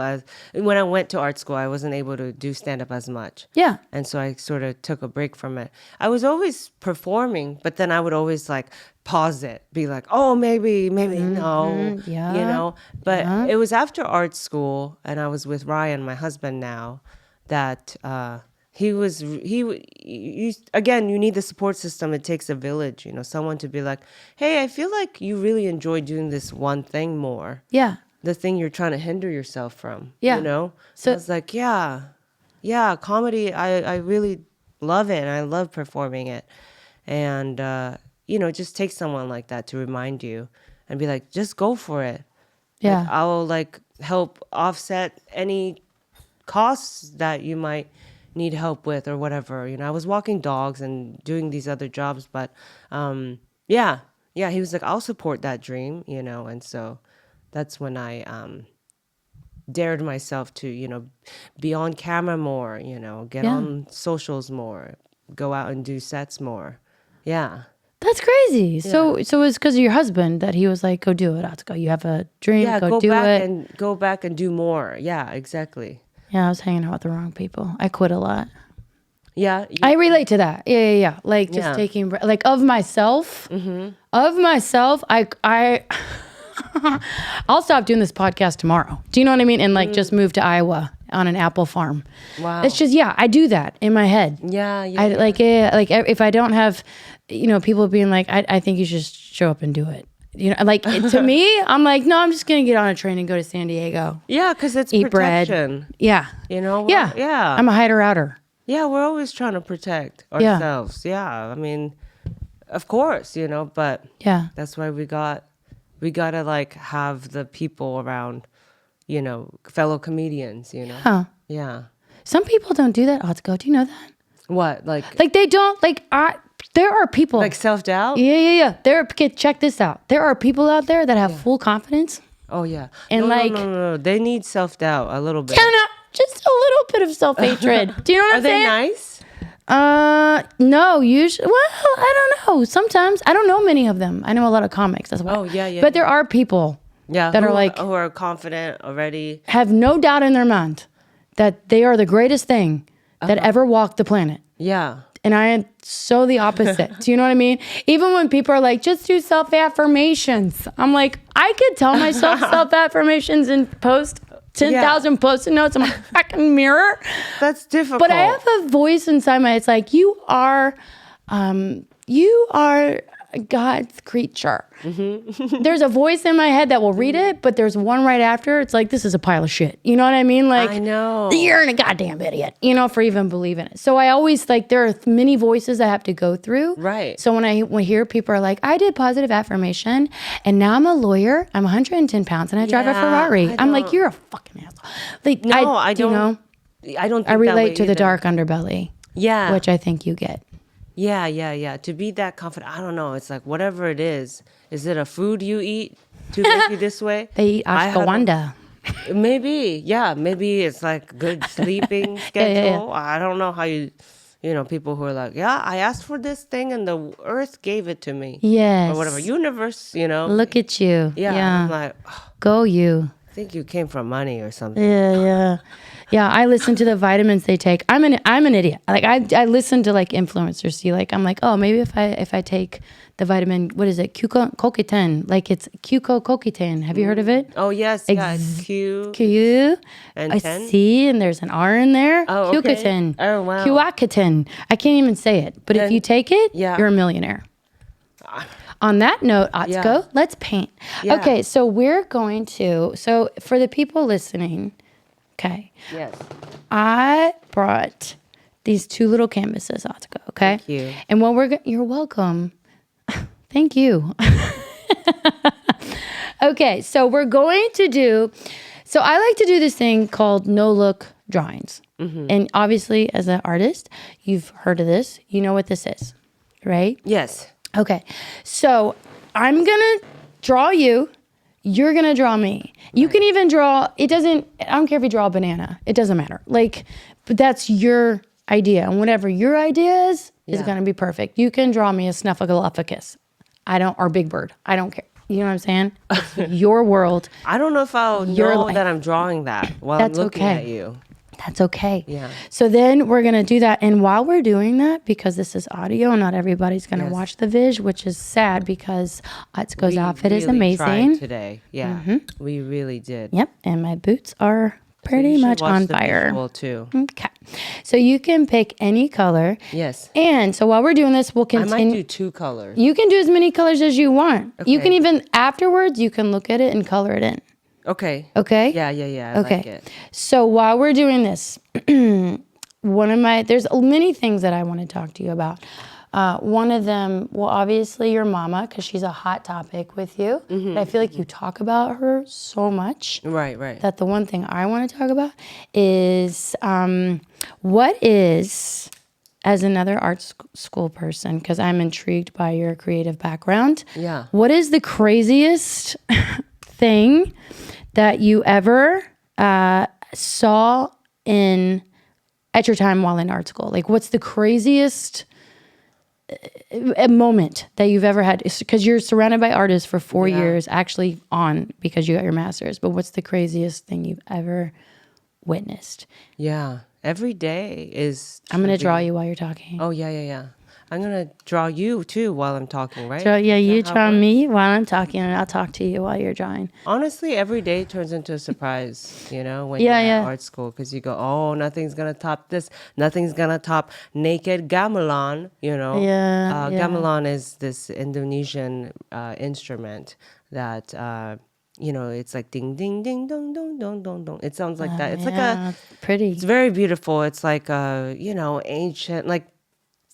when I went to art school, I wasn't able to do stand-up as much. Yeah. And so I sort of took a break from it. I was always performing, but then I would always like pause it, be like, oh, maybe no, yeah, you know? But it was after art school, and I was with Ryan, my husband now, that again, you need the support system. It takes a village, you know, someone to be like, hey, I feel like you really enjoy doing this one thing more. Yeah. The thing you're trying to hinder yourself from, Yeah. you know? So- I was like, yeah, comedy, I really love it, and I love performing it. And, you know, it just takes someone like that to remind you and be like, just go for it. Yeah. Like, I'll like help offset any costs that you might need help with or whatever. You know, I was walking dogs and doing these other jobs, but yeah, he was like, I'll support that dream, you know. And so that's when I dared myself to, you know, be on camera more, you know, get on socials more, go out and do sets more. Yeah. That's crazy. So it was because of your husband that he was like, go do it, Atsuko. You have a dream, Yeah, go do it. go back and do more. Yeah, exactly. Yeah, I was hanging out with the wrong people. I quit a lot. Yeah. I relate to that. Yeah. Like just taking, like of myself, I I'll stop doing this podcast tomorrow. Do you know what I mean? And like just move to Iowa on an apple farm. Wow. It's just, I do that in my head. Yeah. Like if I don't have, you know, people being like, I think you should just show up and do it. You know, like to me, I'm like, no, I'm just going to get on a train and go to San Diego. Yeah, because it's Eat protection. bread. Yeah. You know? Yeah. I'm a hider-outer. Yeah, we're always trying to protect ourselves. Yeah. I mean, of course, you know, but Yeah. that's why we gotta like have the people around, you know, fellow comedians, you know? Huh. Yeah. Some people don't do that, Atsuko. Do you know that? What? Like They don't, there are people. self-doubt? Yeah. Check this out. There are people out there that have full confidence. Oh, yeah. And no. They need self-doubt a little bit. Just a little bit of self-hatred. Do you know what I'm saying? Are they nice? No, usually. Well, I don't know. Sometimes I don't know many of them. I know a lot of comics. That's why. Oh, yeah. But there are people that are like who are confident already. have no doubt in their mind that they are the greatest thing that ever walked the planet. Yeah. And I am so the opposite. Do you know what I mean? Even when people are like, just do self-affirmations. I'm like, I could tell myself self-affirmations and post 10,000 Post-it notes on my fucking mirror. That's difficult. But I have a voice inside it's like, you are God's creature. Mm-hmm. There's a voice in my head that will read it, but there's one right after. It's like, this is a pile of shit. You know what I mean? Like, I know. You're a goddamn idiot, you know, for even believing it. So I always there are many voices I have to go through. Right. So when I hear people are like, I did positive affirmation and now I'm a lawyer, I'm 110 pounds and I drive a Ferrari. I'm like, you're a fucking asshole. Like, no, I don't. You know, I don't think I relate that to way the either. dark underbelly. Yeah. Which I think you get. Yeah. To be that confident, I don't know. It's like whatever it is it a food you eat to make you this way? They eat ashwagandha. Maybe. Yeah. Maybe it's like good sleeping schedule. Yeah. I don't know how you know, people who are like, yeah, I asked for this thing and the earth gave it to me. Yes. Or whatever. Universe, you know. Look at you. Yeah. I'm like, oh. Go you. think you came from money or something. Yeah. I listen to the vitamins they take. I'm an idiot. Like I listen to like influencers. See, like I'm like, oh, maybe if I take the vitamin, what is it? CoQ10. Like it's CoQ10. Have you heard of it? Oh yes, yeah. It's Q and I 10. see, and there's an R in there. Oh, okay. CoQ10. Oh, wow. CoQ10. I can't even say it, but if you take it, yeah. you're a millionaire. On that note, Atsuko, let's paint. Yeah. Okay, so we're going to. So for the people listening, okay. Yes. I brought these 2 little canvases, Atsuko. Okay. Thank you. And what you're welcome. Thank you. Okay, so we're going to do. So I like to do this thing called no look drawings, and obviously, as an artist, you've heard of this. You know what this is, right? Yes. Okay, so I'm gonna draw you. You're gonna draw me. You can even draw. It doesn't. I don't care if you draw a banana. It doesn't matter. Like, but that's your idea, and whatever your idea is gonna be perfect. You can draw me a snuffleupagus. Or Big Bird. I don't care. You know what I'm saying? It's your world. I don't know if I'll Your know life. that I'm drawing that while That's I'm looking okay. at you. That's okay. Yeah. So then we're going to do that. And while we're doing that, because this is audio and not everybody's going to watch the vis, which is sad because Atsuko's outfit is really amazing. tried today. Yeah. We really did. Yep. And my boots are pretty You should much watch on the fire. visual too. Okay. So you can pick any color. Yes. And so while we're doing this, we'll I might continue. do 2 colors. You can do as many colors as you want. You Okay. can even, afterwards, you can look at it and color it in. Okay. Okay? Yeah. I Okay. like it. So while we're doing this, there's many things that I want to talk to you about. One of them, well, obviously your mama, because she's a hot topic with you. But I feel like you talk about her so much. Right. That the one thing I want to talk about is what is, as another art school person, because I'm intrigued by your creative background. Yeah. What is the craziest thing that you ever saw at your time while in art school? Like, what's the craziest moment that you've ever had? Because you're surrounded by artists for 4 years, actually because you got your master's. But what's the craziest thing you've ever witnessed? Yeah. Every day is. I'm going to draw you while you're talking. Oh, yeah. I'm going to draw you too while I'm talking, right? So, yeah, you Is that how draw it works? me while I'm talking, and I'll talk to you while you're drawing. Honestly, every day turns into a surprise, when you're Yeah. at art school, because you go, oh, nothing's going to top this. Nothing's going to top naked gamelan, Yeah. Gamelan is this Indonesian instrument that, it's like ding, ding, ding, dong, dong, dong, dong, dong. It sounds like that. It's like pretty. it's very beautiful. It's like ancient, like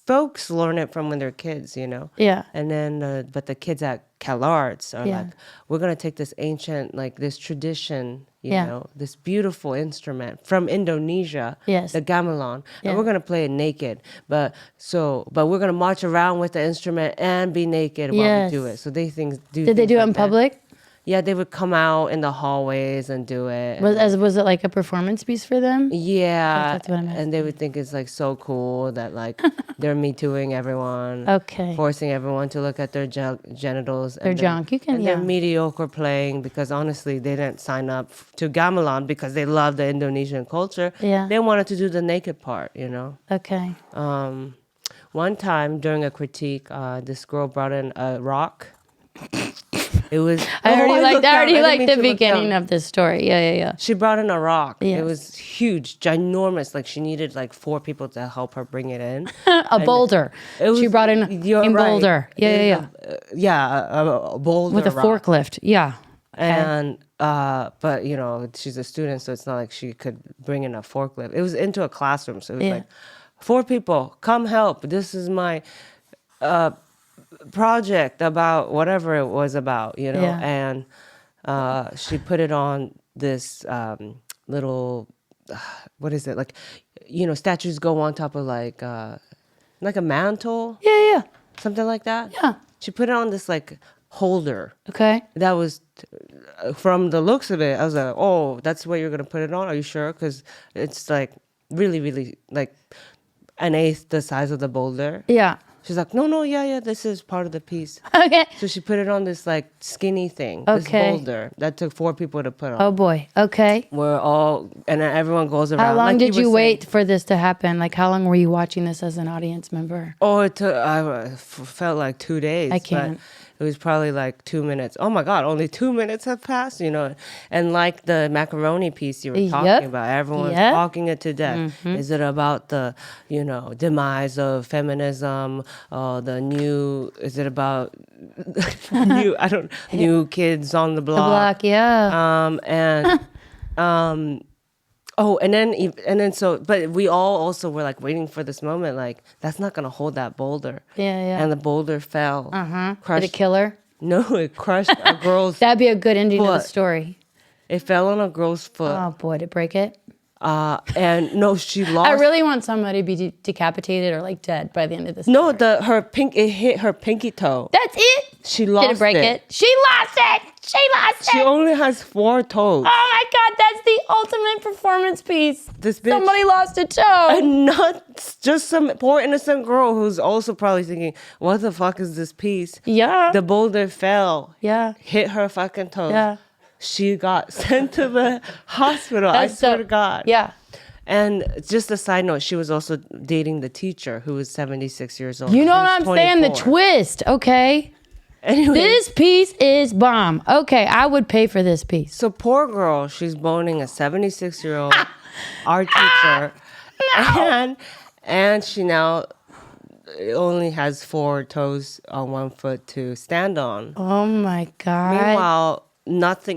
folks learn it from when they're kids, Yeah. And then, but the kids at CalArts are Yeah. like, we're going to take this ancient, like this tradition, Yeah. this beautiful instrument from Indonesia, Yes. the gamelan, Yeah. and we're going to play it naked. But we're going to march around with the instrument and be naked while we do it. So they do. Did they do it in public? Yeah, they would come out in the hallways and do it. Was it like a performance piece for them? Yeah, That's what I'm asking. and they would think it's like so cool that like they're me tooing everyone, Okay. forcing everyone to look at their genitals, Their junk. You can, and they're mediocre playing because honestly they didn't sign up to gamelan because they love the Indonesian culture. Yeah. They wanted to do the naked part, Okay. One time during a critique, this girl brought in a rock. It was. I already liked the look beginning down. of this story. Yeah. She brought in a rock. Yes. It was huge, ginormous. Like she needed like 4 people to help her bring it in. A boulder. She brought in You're a right. boulder. Yeah. A boulder With a rock. forklift. Yeah. And but she's a student, so it's not like she could bring in a forklift. It was into a classroom, so it was like 4 people, come help. This is my project about whatever it was about, and she put it on this little what is it, like statues go on top of like a mantle, Yeah. something like that. Yeah. She put it on this like holder Okay. that was from the looks of it, I was like, oh, that's where you're gonna put it on, are you sure? Because it's like really, really like an eighth the size of the boulder. Yeah. She's like, no, yeah, this is part of the piece. Okay. So she put it on this like skinny thing, this Okay. boulder that took 4 people to put on. Oh boy. Okay. And then everyone goes around. How long like did you were wait saying. for this to happen? Like, how long were you watching this as an audience member? Oh, I felt like 2 days. I can't. But it was probably like 2 minutes. Oh my God, only 2 minutes have passed, And like the macaroni piece you were talking Yep. about, everyone's Yep. talking it to death. Is it about the, demise of feminism? Is it about new kids on the The block? block, yeah. But we all also were like waiting for this moment, like that's not gonna hold that boulder. Yeah. And the boulder fell. Did Crushed. it kill her? No, it crushed a girl's. That'd be a good ending to the Foot. story. It fell on a girl's foot. Oh boy, did it break it? And no, she lost. I really want somebody to be decapitated or like dead by the end of this. No, it hit her pinky toe. That's it. She lost Did it break it? She lost it. She lost She it. only has 4 toes. Oh my God, that's the ultimate performance piece. This bitch. Somebody lost a toe. And not just some poor innocent girl who's also probably thinking, what the fuck is this piece? Yeah. The boulder fell. Yeah. Hit her fucking toe. Yeah. She got sent to the hospital. I swear to God. Yeah. And just a side note, she was also dating the teacher who was 76 years old. You know He what was I'm saying? The 24. twist. Okay. Anyway, This piece is bomb. Okay, I would pay for this piece. so poor girl, she's boning a 76-year-old art teacher. And she now only has 4 toes on 1 foot to stand on. Oh my God. Meanwhile,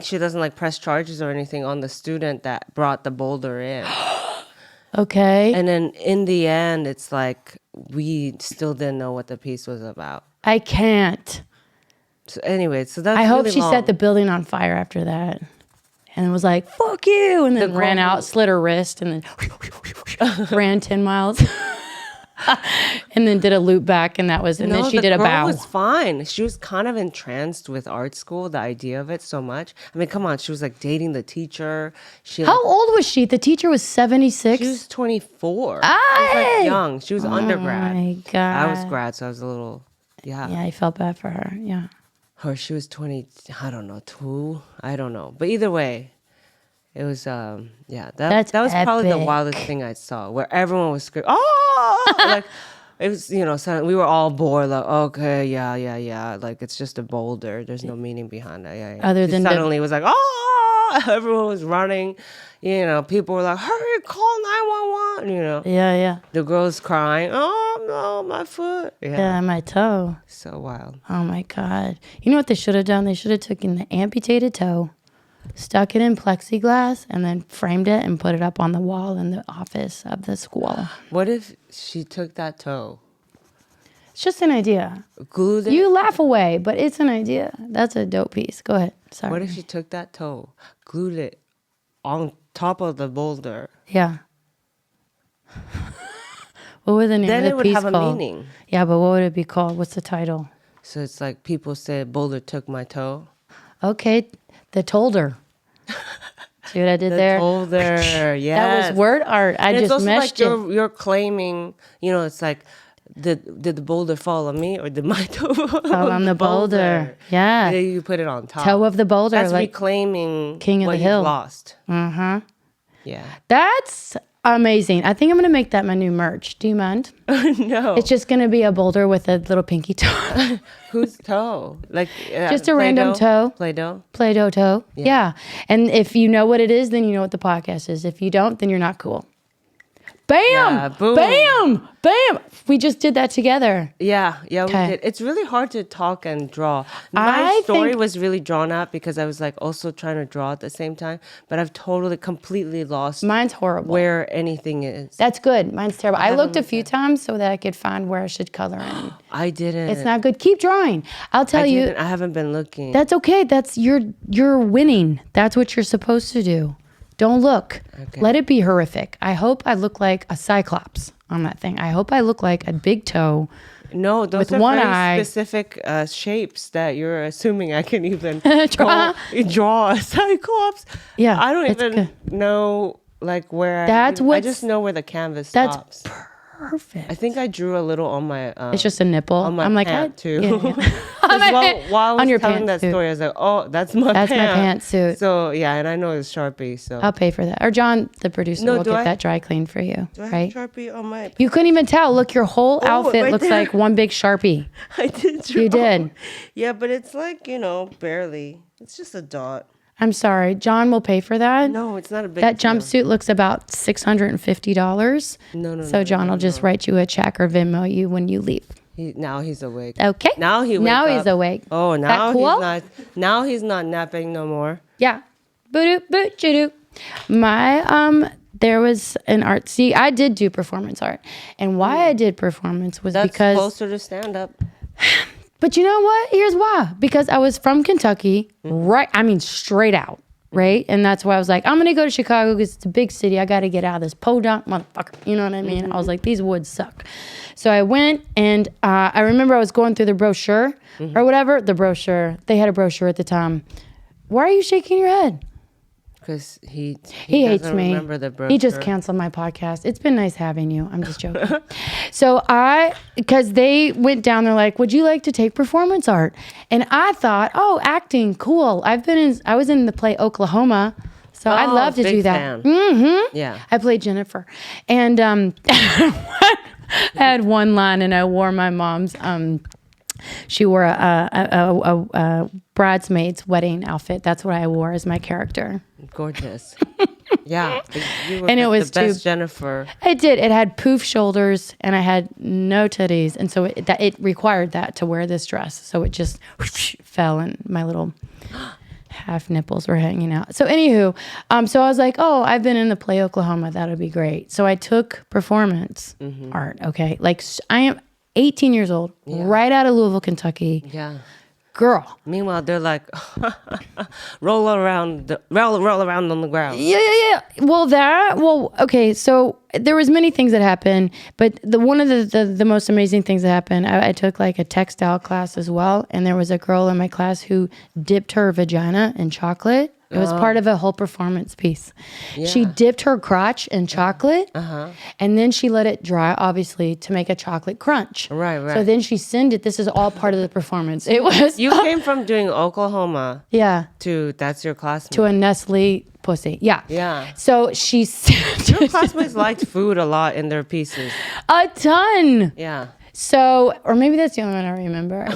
she doesn't like press charges or anything on the student that brought the boulder in. Okay. And then in the end, it's like we still didn't know what the piece was about. I can't. So anyway, that's I hope really she long. set the building on fire after that. And was like, fuck you. And then The ran girl- out, slit her wrist, and then ran 10 miles. And then did a loop back, and then she did a bow. The girl was fine. She was kind of entranced with art school, the idea of it so much. I mean, come on, she was like dating the teacher. How old was she? The teacher was 76. She was 24. She was like young. She was undergrad. Oh my God. I was grad, so I was a little, Yeah, I felt bad for her. Yeah. Or she was 20, I don't know, 2. I don't know. But either way, it was, that That's was probably the epic. wildest thing I saw, where everyone was screaming, oh! Like, it was, so we were all bored, like, okay, yeah. Like, it's just a boulder. There's no meaning behind it. Yeah. Other than the- suddenly it was like, oh! Everyone was running. People were like, hurry, call 911. Yeah. The girl's crying, oh, no, my foot. Yeah, my toe. So wild. Oh my God. You know what they should have done? They should have taken the amputated toe, stuck it in plexiglass, and then framed it and put it up on the wall in the office of the school. What if she took that toe, It's just an idea. glued it? You laugh away, but it's an idea. That's a dope piece. Go ahead. Sorry. What if she took that toe, glued it on top of the boulder? Yeah. What would the name Then of it the would piece have a called? meaning. Yeah, but what would it be called? What's the title? So it's like people say, boulder took my toe. Okay, the Tolder. See what I did The there? boulder, yeah. That was word art. I And it's just also meshed like it. you're claiming, it's like, did the boulder fall on me or did my toe Fall on the boulder. Yeah. And then you put it on top. Toe of the boulder. That's like reclaiming King of what the Hill. you've lost. Uh-huh. Yeah. That's amazing. I think I'm going to make that my new merch. Do you mind? No. It's just going to be a boulder with a little pinky toe. Whose toe? Like Just a random toe. Play-Doh? Play-Doh toe. Yeah. And if you know what it is, then you know what the podcast is. If you don't, then you're not cool. Bam! Yeah, boom. Bam! Bam! We just did that together. Yeah, Okay. we did. It's really hard to talk and draw. I My story think- was really drawn out because I was like also trying to draw at the same time, but I've totally, completely lost Mine's horrible. where anything is. That's good. Mine's terrible. I looked a few times so that I could find where I should color in. I didn't. It's not good. Keep drawing. I'll tell you. I haven't been looking. That's okay. That's you're winning. That's what you're supposed to do. Don't look. Okay. Let it be horrific. I hope I look like a cyclops on that thing. I hope I look like a big toe. No, those with are one very eye. specific shapes that you're assuming I can even Draw. draw a cyclops. Yeah, I don't that's even know like where. That's I what's- just know where the canvas That's stops. perfect. I think I drew a little on my. It's just a nipple. On my I'm like, pant too. yeah. 'Cause while I On was your telling that pantsuit. story, I was like, "Oh, that's my That's my pant." pantsuit. So yeah, and I know it's Sharpie. So I'll pay for that. Or John, the producer, No, will do get I- that dry cleaned for you. do I have Right? Sharpie on my? You couldn't even tell. Look, your whole outfit right looks there. like one big Sharpie. I did. Draw. You did. Yeah, but it's like barely. It's just a dot. I'm sorry. John will pay for that. No, it's not a big. That deal. jumpsuit looks about $650. No. So John will just write you a check or Venmo you when you leave. Now he's awake. Okay. Now he's He's awake. Oh, now cool? he's not. Now he's not napping no more. Yeah. Boo-doo, boo-choo-doo. My there was an art. See, I did do performance art, and why I did performance was That's because. closer to stand up. But you know what? Here's why. Because I was from Kentucky, right? I mean, straight out, right? And that's why I was like, I'm gonna go to Chicago because it's a big city. I got to get out of this podunk motherfucker. You know what I mean? I was like, these woods suck. So I went, and I remember I was going through the brochure or whatever. The brochure. They had a brochure at the time. Why are you shaking your head? Because he hates doesn't me. remember the brochure. He just canceled my podcast. It's been nice having you. I'm just joking. So because they went down, they're like, would you like to take performance art? And I thought, oh, acting, cool. I was in the play Oklahoma. So I'd love to big do that. fan. Yeah. I played Jennifer. And I had one line, and I wore my mom's, she wore a bridesmaid's wedding outfit. That's what I wore as my character. Gorgeous. Yeah. You were And it was the best too- Jennifer. It did. It had poof shoulders, and I had no titties, and so it required that to wear this dress. So it just fell, and my little half nipples were hanging out. So anywho, so I was like, oh, I've been in the play Oklahoma. That would be great. So I took performance art. Okay, like I am 18 years old, right out of Louisville, Kentucky. Yeah. Girl. Meanwhile, they're like, roll around on the ground. Yeah. Well, okay. So there was many things that happened, but one of the most amazing things that happened, I took like a textile class as well. And there was a girl in my class who dipped her vagina in chocolate. It was part of a whole performance piece. Yeah. She dipped her crotch in chocolate, and then she let it dry, obviously, to make a chocolate crunch. Right. So then she sent it. This is all part of the performance. It was You came from doing Oklahoma yeah, to that's your classmate. to a Nestle pussy. Yeah. Yeah. So she sent Your classmates liked food a lot in their pieces. a ton. Yeah. So, or maybe that's the only one I remember.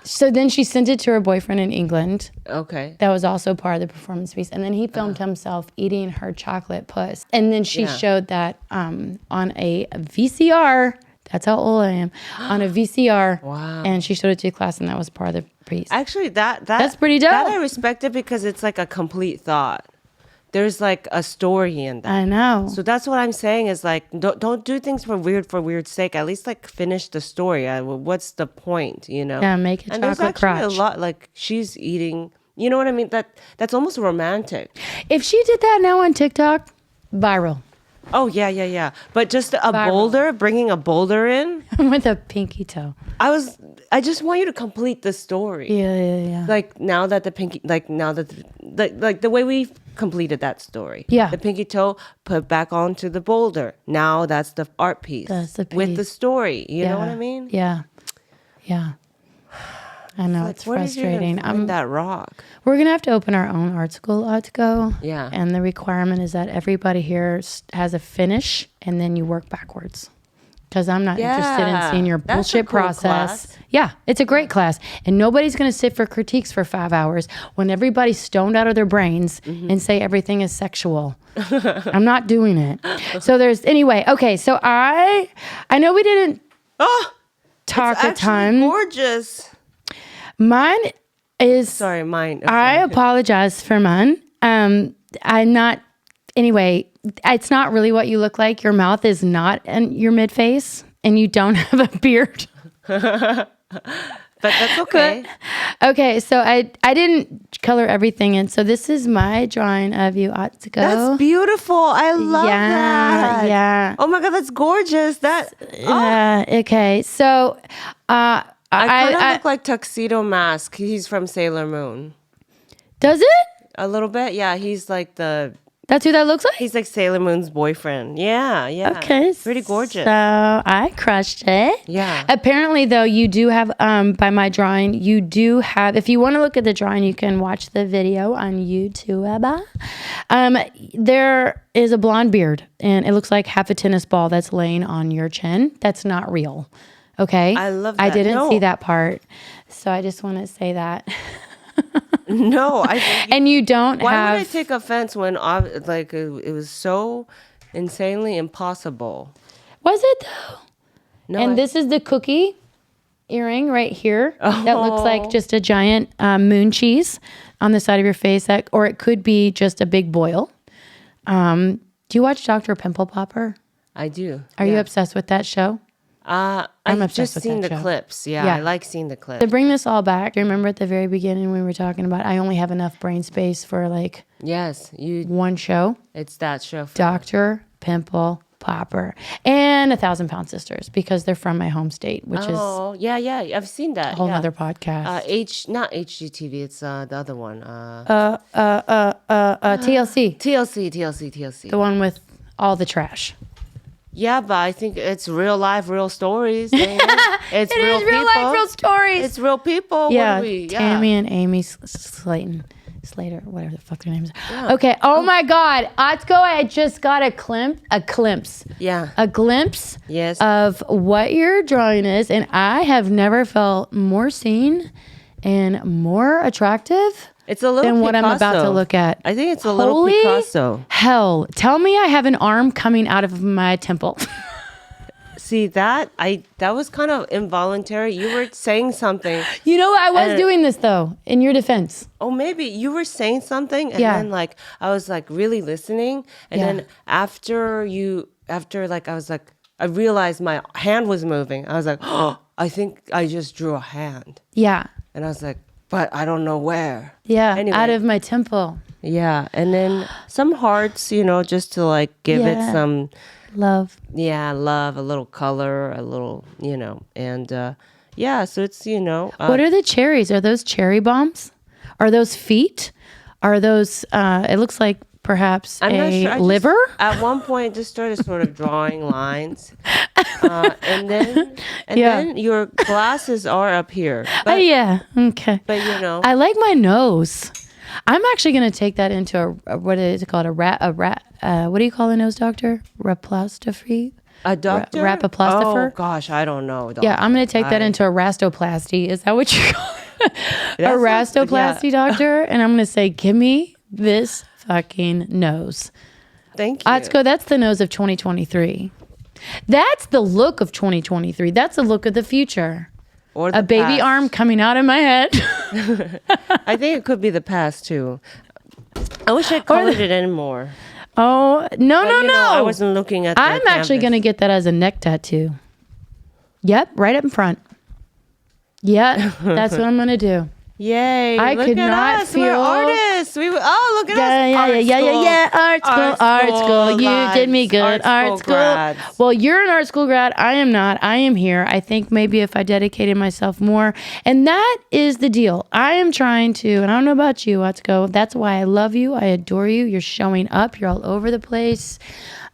So then she sent it to her boyfriend in England. Okay. That was also part of the performance piece. And then he filmed himself eating her chocolate puss. And then she showed that on a VCR. That's how old I am. On a VCR. Wow. And she showed it to the class, and that was part of the piece. Actually, That's pretty dope. That I respect it because it's like a complete thought. There's like a story in that. I know. So that's what I'm saying is like don't do things for weird's sake. At least like finish the story. What's the point, you know? Yeah, make a and there's chocolate actually crotch. a lot like she's eating. You know what I mean? That's almost romantic. If she did that now on TikTok, viral. Oh yeah. But just a Viral. boulder, bringing a boulder in. With a pinky toe. I just want you to complete the story. Yeah. Like now that the way we completed that story. Yeah. The pinky toe put back onto the boulder. Now that's the art piece. That's the with piece. the story. You know what I mean? Yeah. I know, it's Where did you frustrating. even find that rock? We're going to have to open our own art school, Atsuko. Yeah. And the requirement is that everybody here has a finish, and then you work backwards. Because I'm not interested in seeing your That's a bullshit cool process. class. Yeah, it's a great class. And nobody's going to sit for critiques for 5 hours when everybody's stoned out of their brains and say everything is sexual. I'm not doing it. So okay, so I know we didn't talk It's a actually ton. gorgeous. Mine is... Sorry, mine. I apologize for mine. I'm not... Anyway, it's not really what you look like. Your mouth is not in your mid-face, and you don't have a beard. But that's okay. Okay, so I didn't color everything in. So this is my drawing of you, Atsuko. That's beautiful. I love that. Yeah. Oh my God, that's gorgeous. Okay, so... I kind of look like Tuxedo Mask. He's from Sailor Moon. Does it? A little bit, yeah. He's like the That's who that looks like? He's like Sailor Moon's boyfriend. Yeah, yeah. Okay. Pretty gorgeous. So I crushed it. Yeah. Apparently, though, you do have, by my drawing, you do have, if you want to look at the drawing, you can watch the video on YouTube. There is a blonde beard, and it looks like half a tennis ball that's laying on your chin. That's not real. Okay? I love that. I didn't see that part. So I just want to say that. No, I think And you don't why have... would I take offense when like it was so insanely impossible? Was it, though? No, And this is the cookie earring right here that looks like just a giant moon cheese on the side of your face, or it could be just a big boil. Do you watch Dr. Pimple Popper? I do. Are you obsessed with that show? I've obsessed just with seen that the show. clips. Yeah, Yeah. I like seeing the clips. To bring this all back, do you remember at the very beginning we were talking about I only have enough brain space for like Yes, one show? it's that show. Dr. Pimple Popper and 1,000 Pound Sisters, because they're from my home state, which is Oh, yeah, I've seen that. a whole yeah. nother podcast. Not HGTV. It's the other one. TLC, the one with all the trash. Yeah, but I think it's real life, real stories. Ain't it? It's It is real life, real stories. It's real people. Yeah, What do we, Tammy and Amy Slater, whatever the fuck their names are. Okay. Oh my God, Atsuko, I just got a glimpse. Yeah. A glimpse. Yes. Of what your drawing is, and I have never felt more seen and more attractive It's a little than what I'm about to Picasso. look at. I think it's a little Holy Picasso. hell! Tell me I have an arm coming out of my temple. See that? That was kind of involuntary. You were saying something. You know, I was doing this though. In your defense. Oh, maybe you were saying something, and Yeah. then like I was like really listening, and Yeah. then after like I was like I realized my hand was moving. I was like, oh, I think I just drew a hand, Yeah. and I was like, but I don't know where. Yeah. Anyway. Out of my temple. Yeah, and then some hearts, just to like give Yeah. it some, Love. love, a little color, a little, and yeah, so it's, What are the cherries? Are those cherry bombs? Are those feet? Are those, it looks like perhaps I'm not a sure. liver? At one point, I just started sort of drawing lines, and then Yeah. your glasses are up here. But, Yeah. Okay. but I like my nose. I'm actually going to take that into what is it called? What do you call a nose doctor? Raplasty? a doctor, Rapaplastiffer? Oh gosh, I don't know. Yeah, I'm going to take that into a rastoplasty. Is that what you call it? A That sounds- rastoplasty doctor? And I'm going to say, give me this fucking nose. Thank you. Atsuko, that's the nose of 2023. That's the look of 2023. That's the look of the future. Or the A baby past. arm coming out of my head. I think it could be the past too. I wish I colored it anymore. Oh, no, But, no. I wasn't looking at. I'm actually going to get that as a neck tattoo. Yep, right up in front. Yep, that's what I'm going to do. Yay! I look could at not us. We're feel- artists. Look at Yeah, us. Art school. You did me good. Art school. grads. Well, you're an art school grad. I am not. I am here. I think maybe if I dedicated myself more. And that is the deal. I am trying to, and I don't know about you, Atsuko. That's why I love you. I adore you. You're showing up. You're all over the place.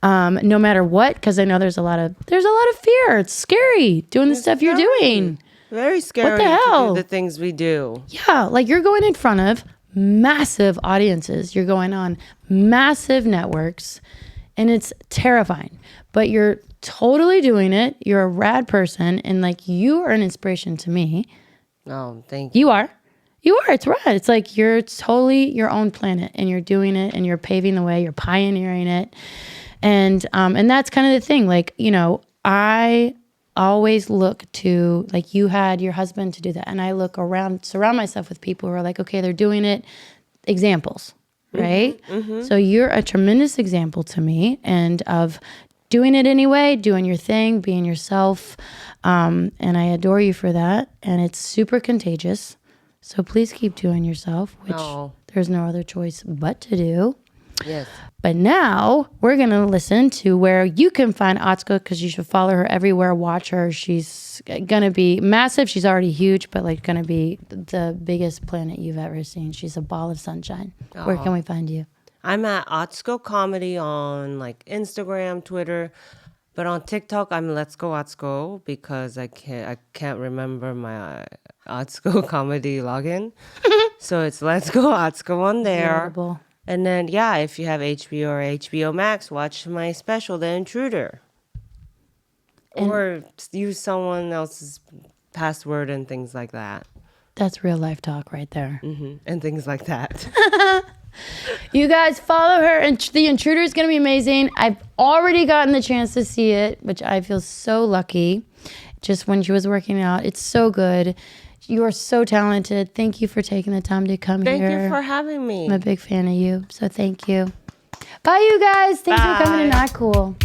No matter what, because I know there's a lot of fear. It's scary doing the stuff you're doing. Very scary the hell? to do the things we do. Yeah, like you're going in front of massive audiences. You're going on massive networks, and it's terrifying. But you're totally doing it. You're a rad person, and like you are an inspiration to me. Oh, thank you. You are. It's rad. It's like you're totally your own planet, and you're doing it, and you're paving the way. You're pioneering it, and that's kind of the thing. Like, I always look to, like, you had your husband to do that, and I look around, surround myself with people who are like, okay, they're doing it, examples, right? So you're a tremendous example to me, and of doing it anyway, doing your thing, being yourself, and I adore you for that, and it's super contagious. So please keep doing yourself, which there's no other choice but to do. Yes. But now we're going to listen to where you can find Atsuko, because you should follow her everywhere, watch her. She's going to be massive. She's already huge, but like going to be the biggest planet you've ever seen. She's a ball of sunshine. Where can we find you? I'm at Atsuko Comedy on like Instagram, Twitter, but on TikTok I'm Let's Go Atsuko because I can't remember my Atsuko Comedy login. So it's Let's Go Atsuko on there. Relatable. And then yeah, if you have HBO or HBO Max, watch my special, The Intruder. Or use someone else's password and things like that. That's real life talk right there. And things like that. You guys follow her, and The Intruder is going to be amazing. I've already gotten the chance to see it, which I feel so lucky. Just when she was working out, it's so good. You are so talented. Thank you for taking the time to come here. Thank you for having me. I'm a big fan of you, so thank you. Bye, you guys. Thanks for coming to Not Cool.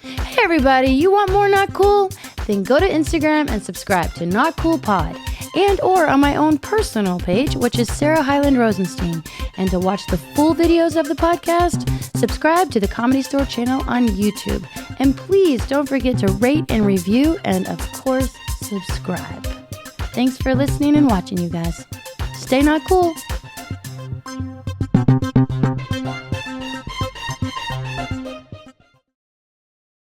Hey, everybody. You want more Not Cool? Then go to Instagram and subscribe to Not Cool Pod. And or on my own personal page, which is Sarah Hyland Rosenstein. And to watch the full videos of the podcast, subscribe to the Comedy Store channel on YouTube. And please don't forget to rate and review and, of course, subscribe. Thanks for listening and watching, you guys. Stay not cool.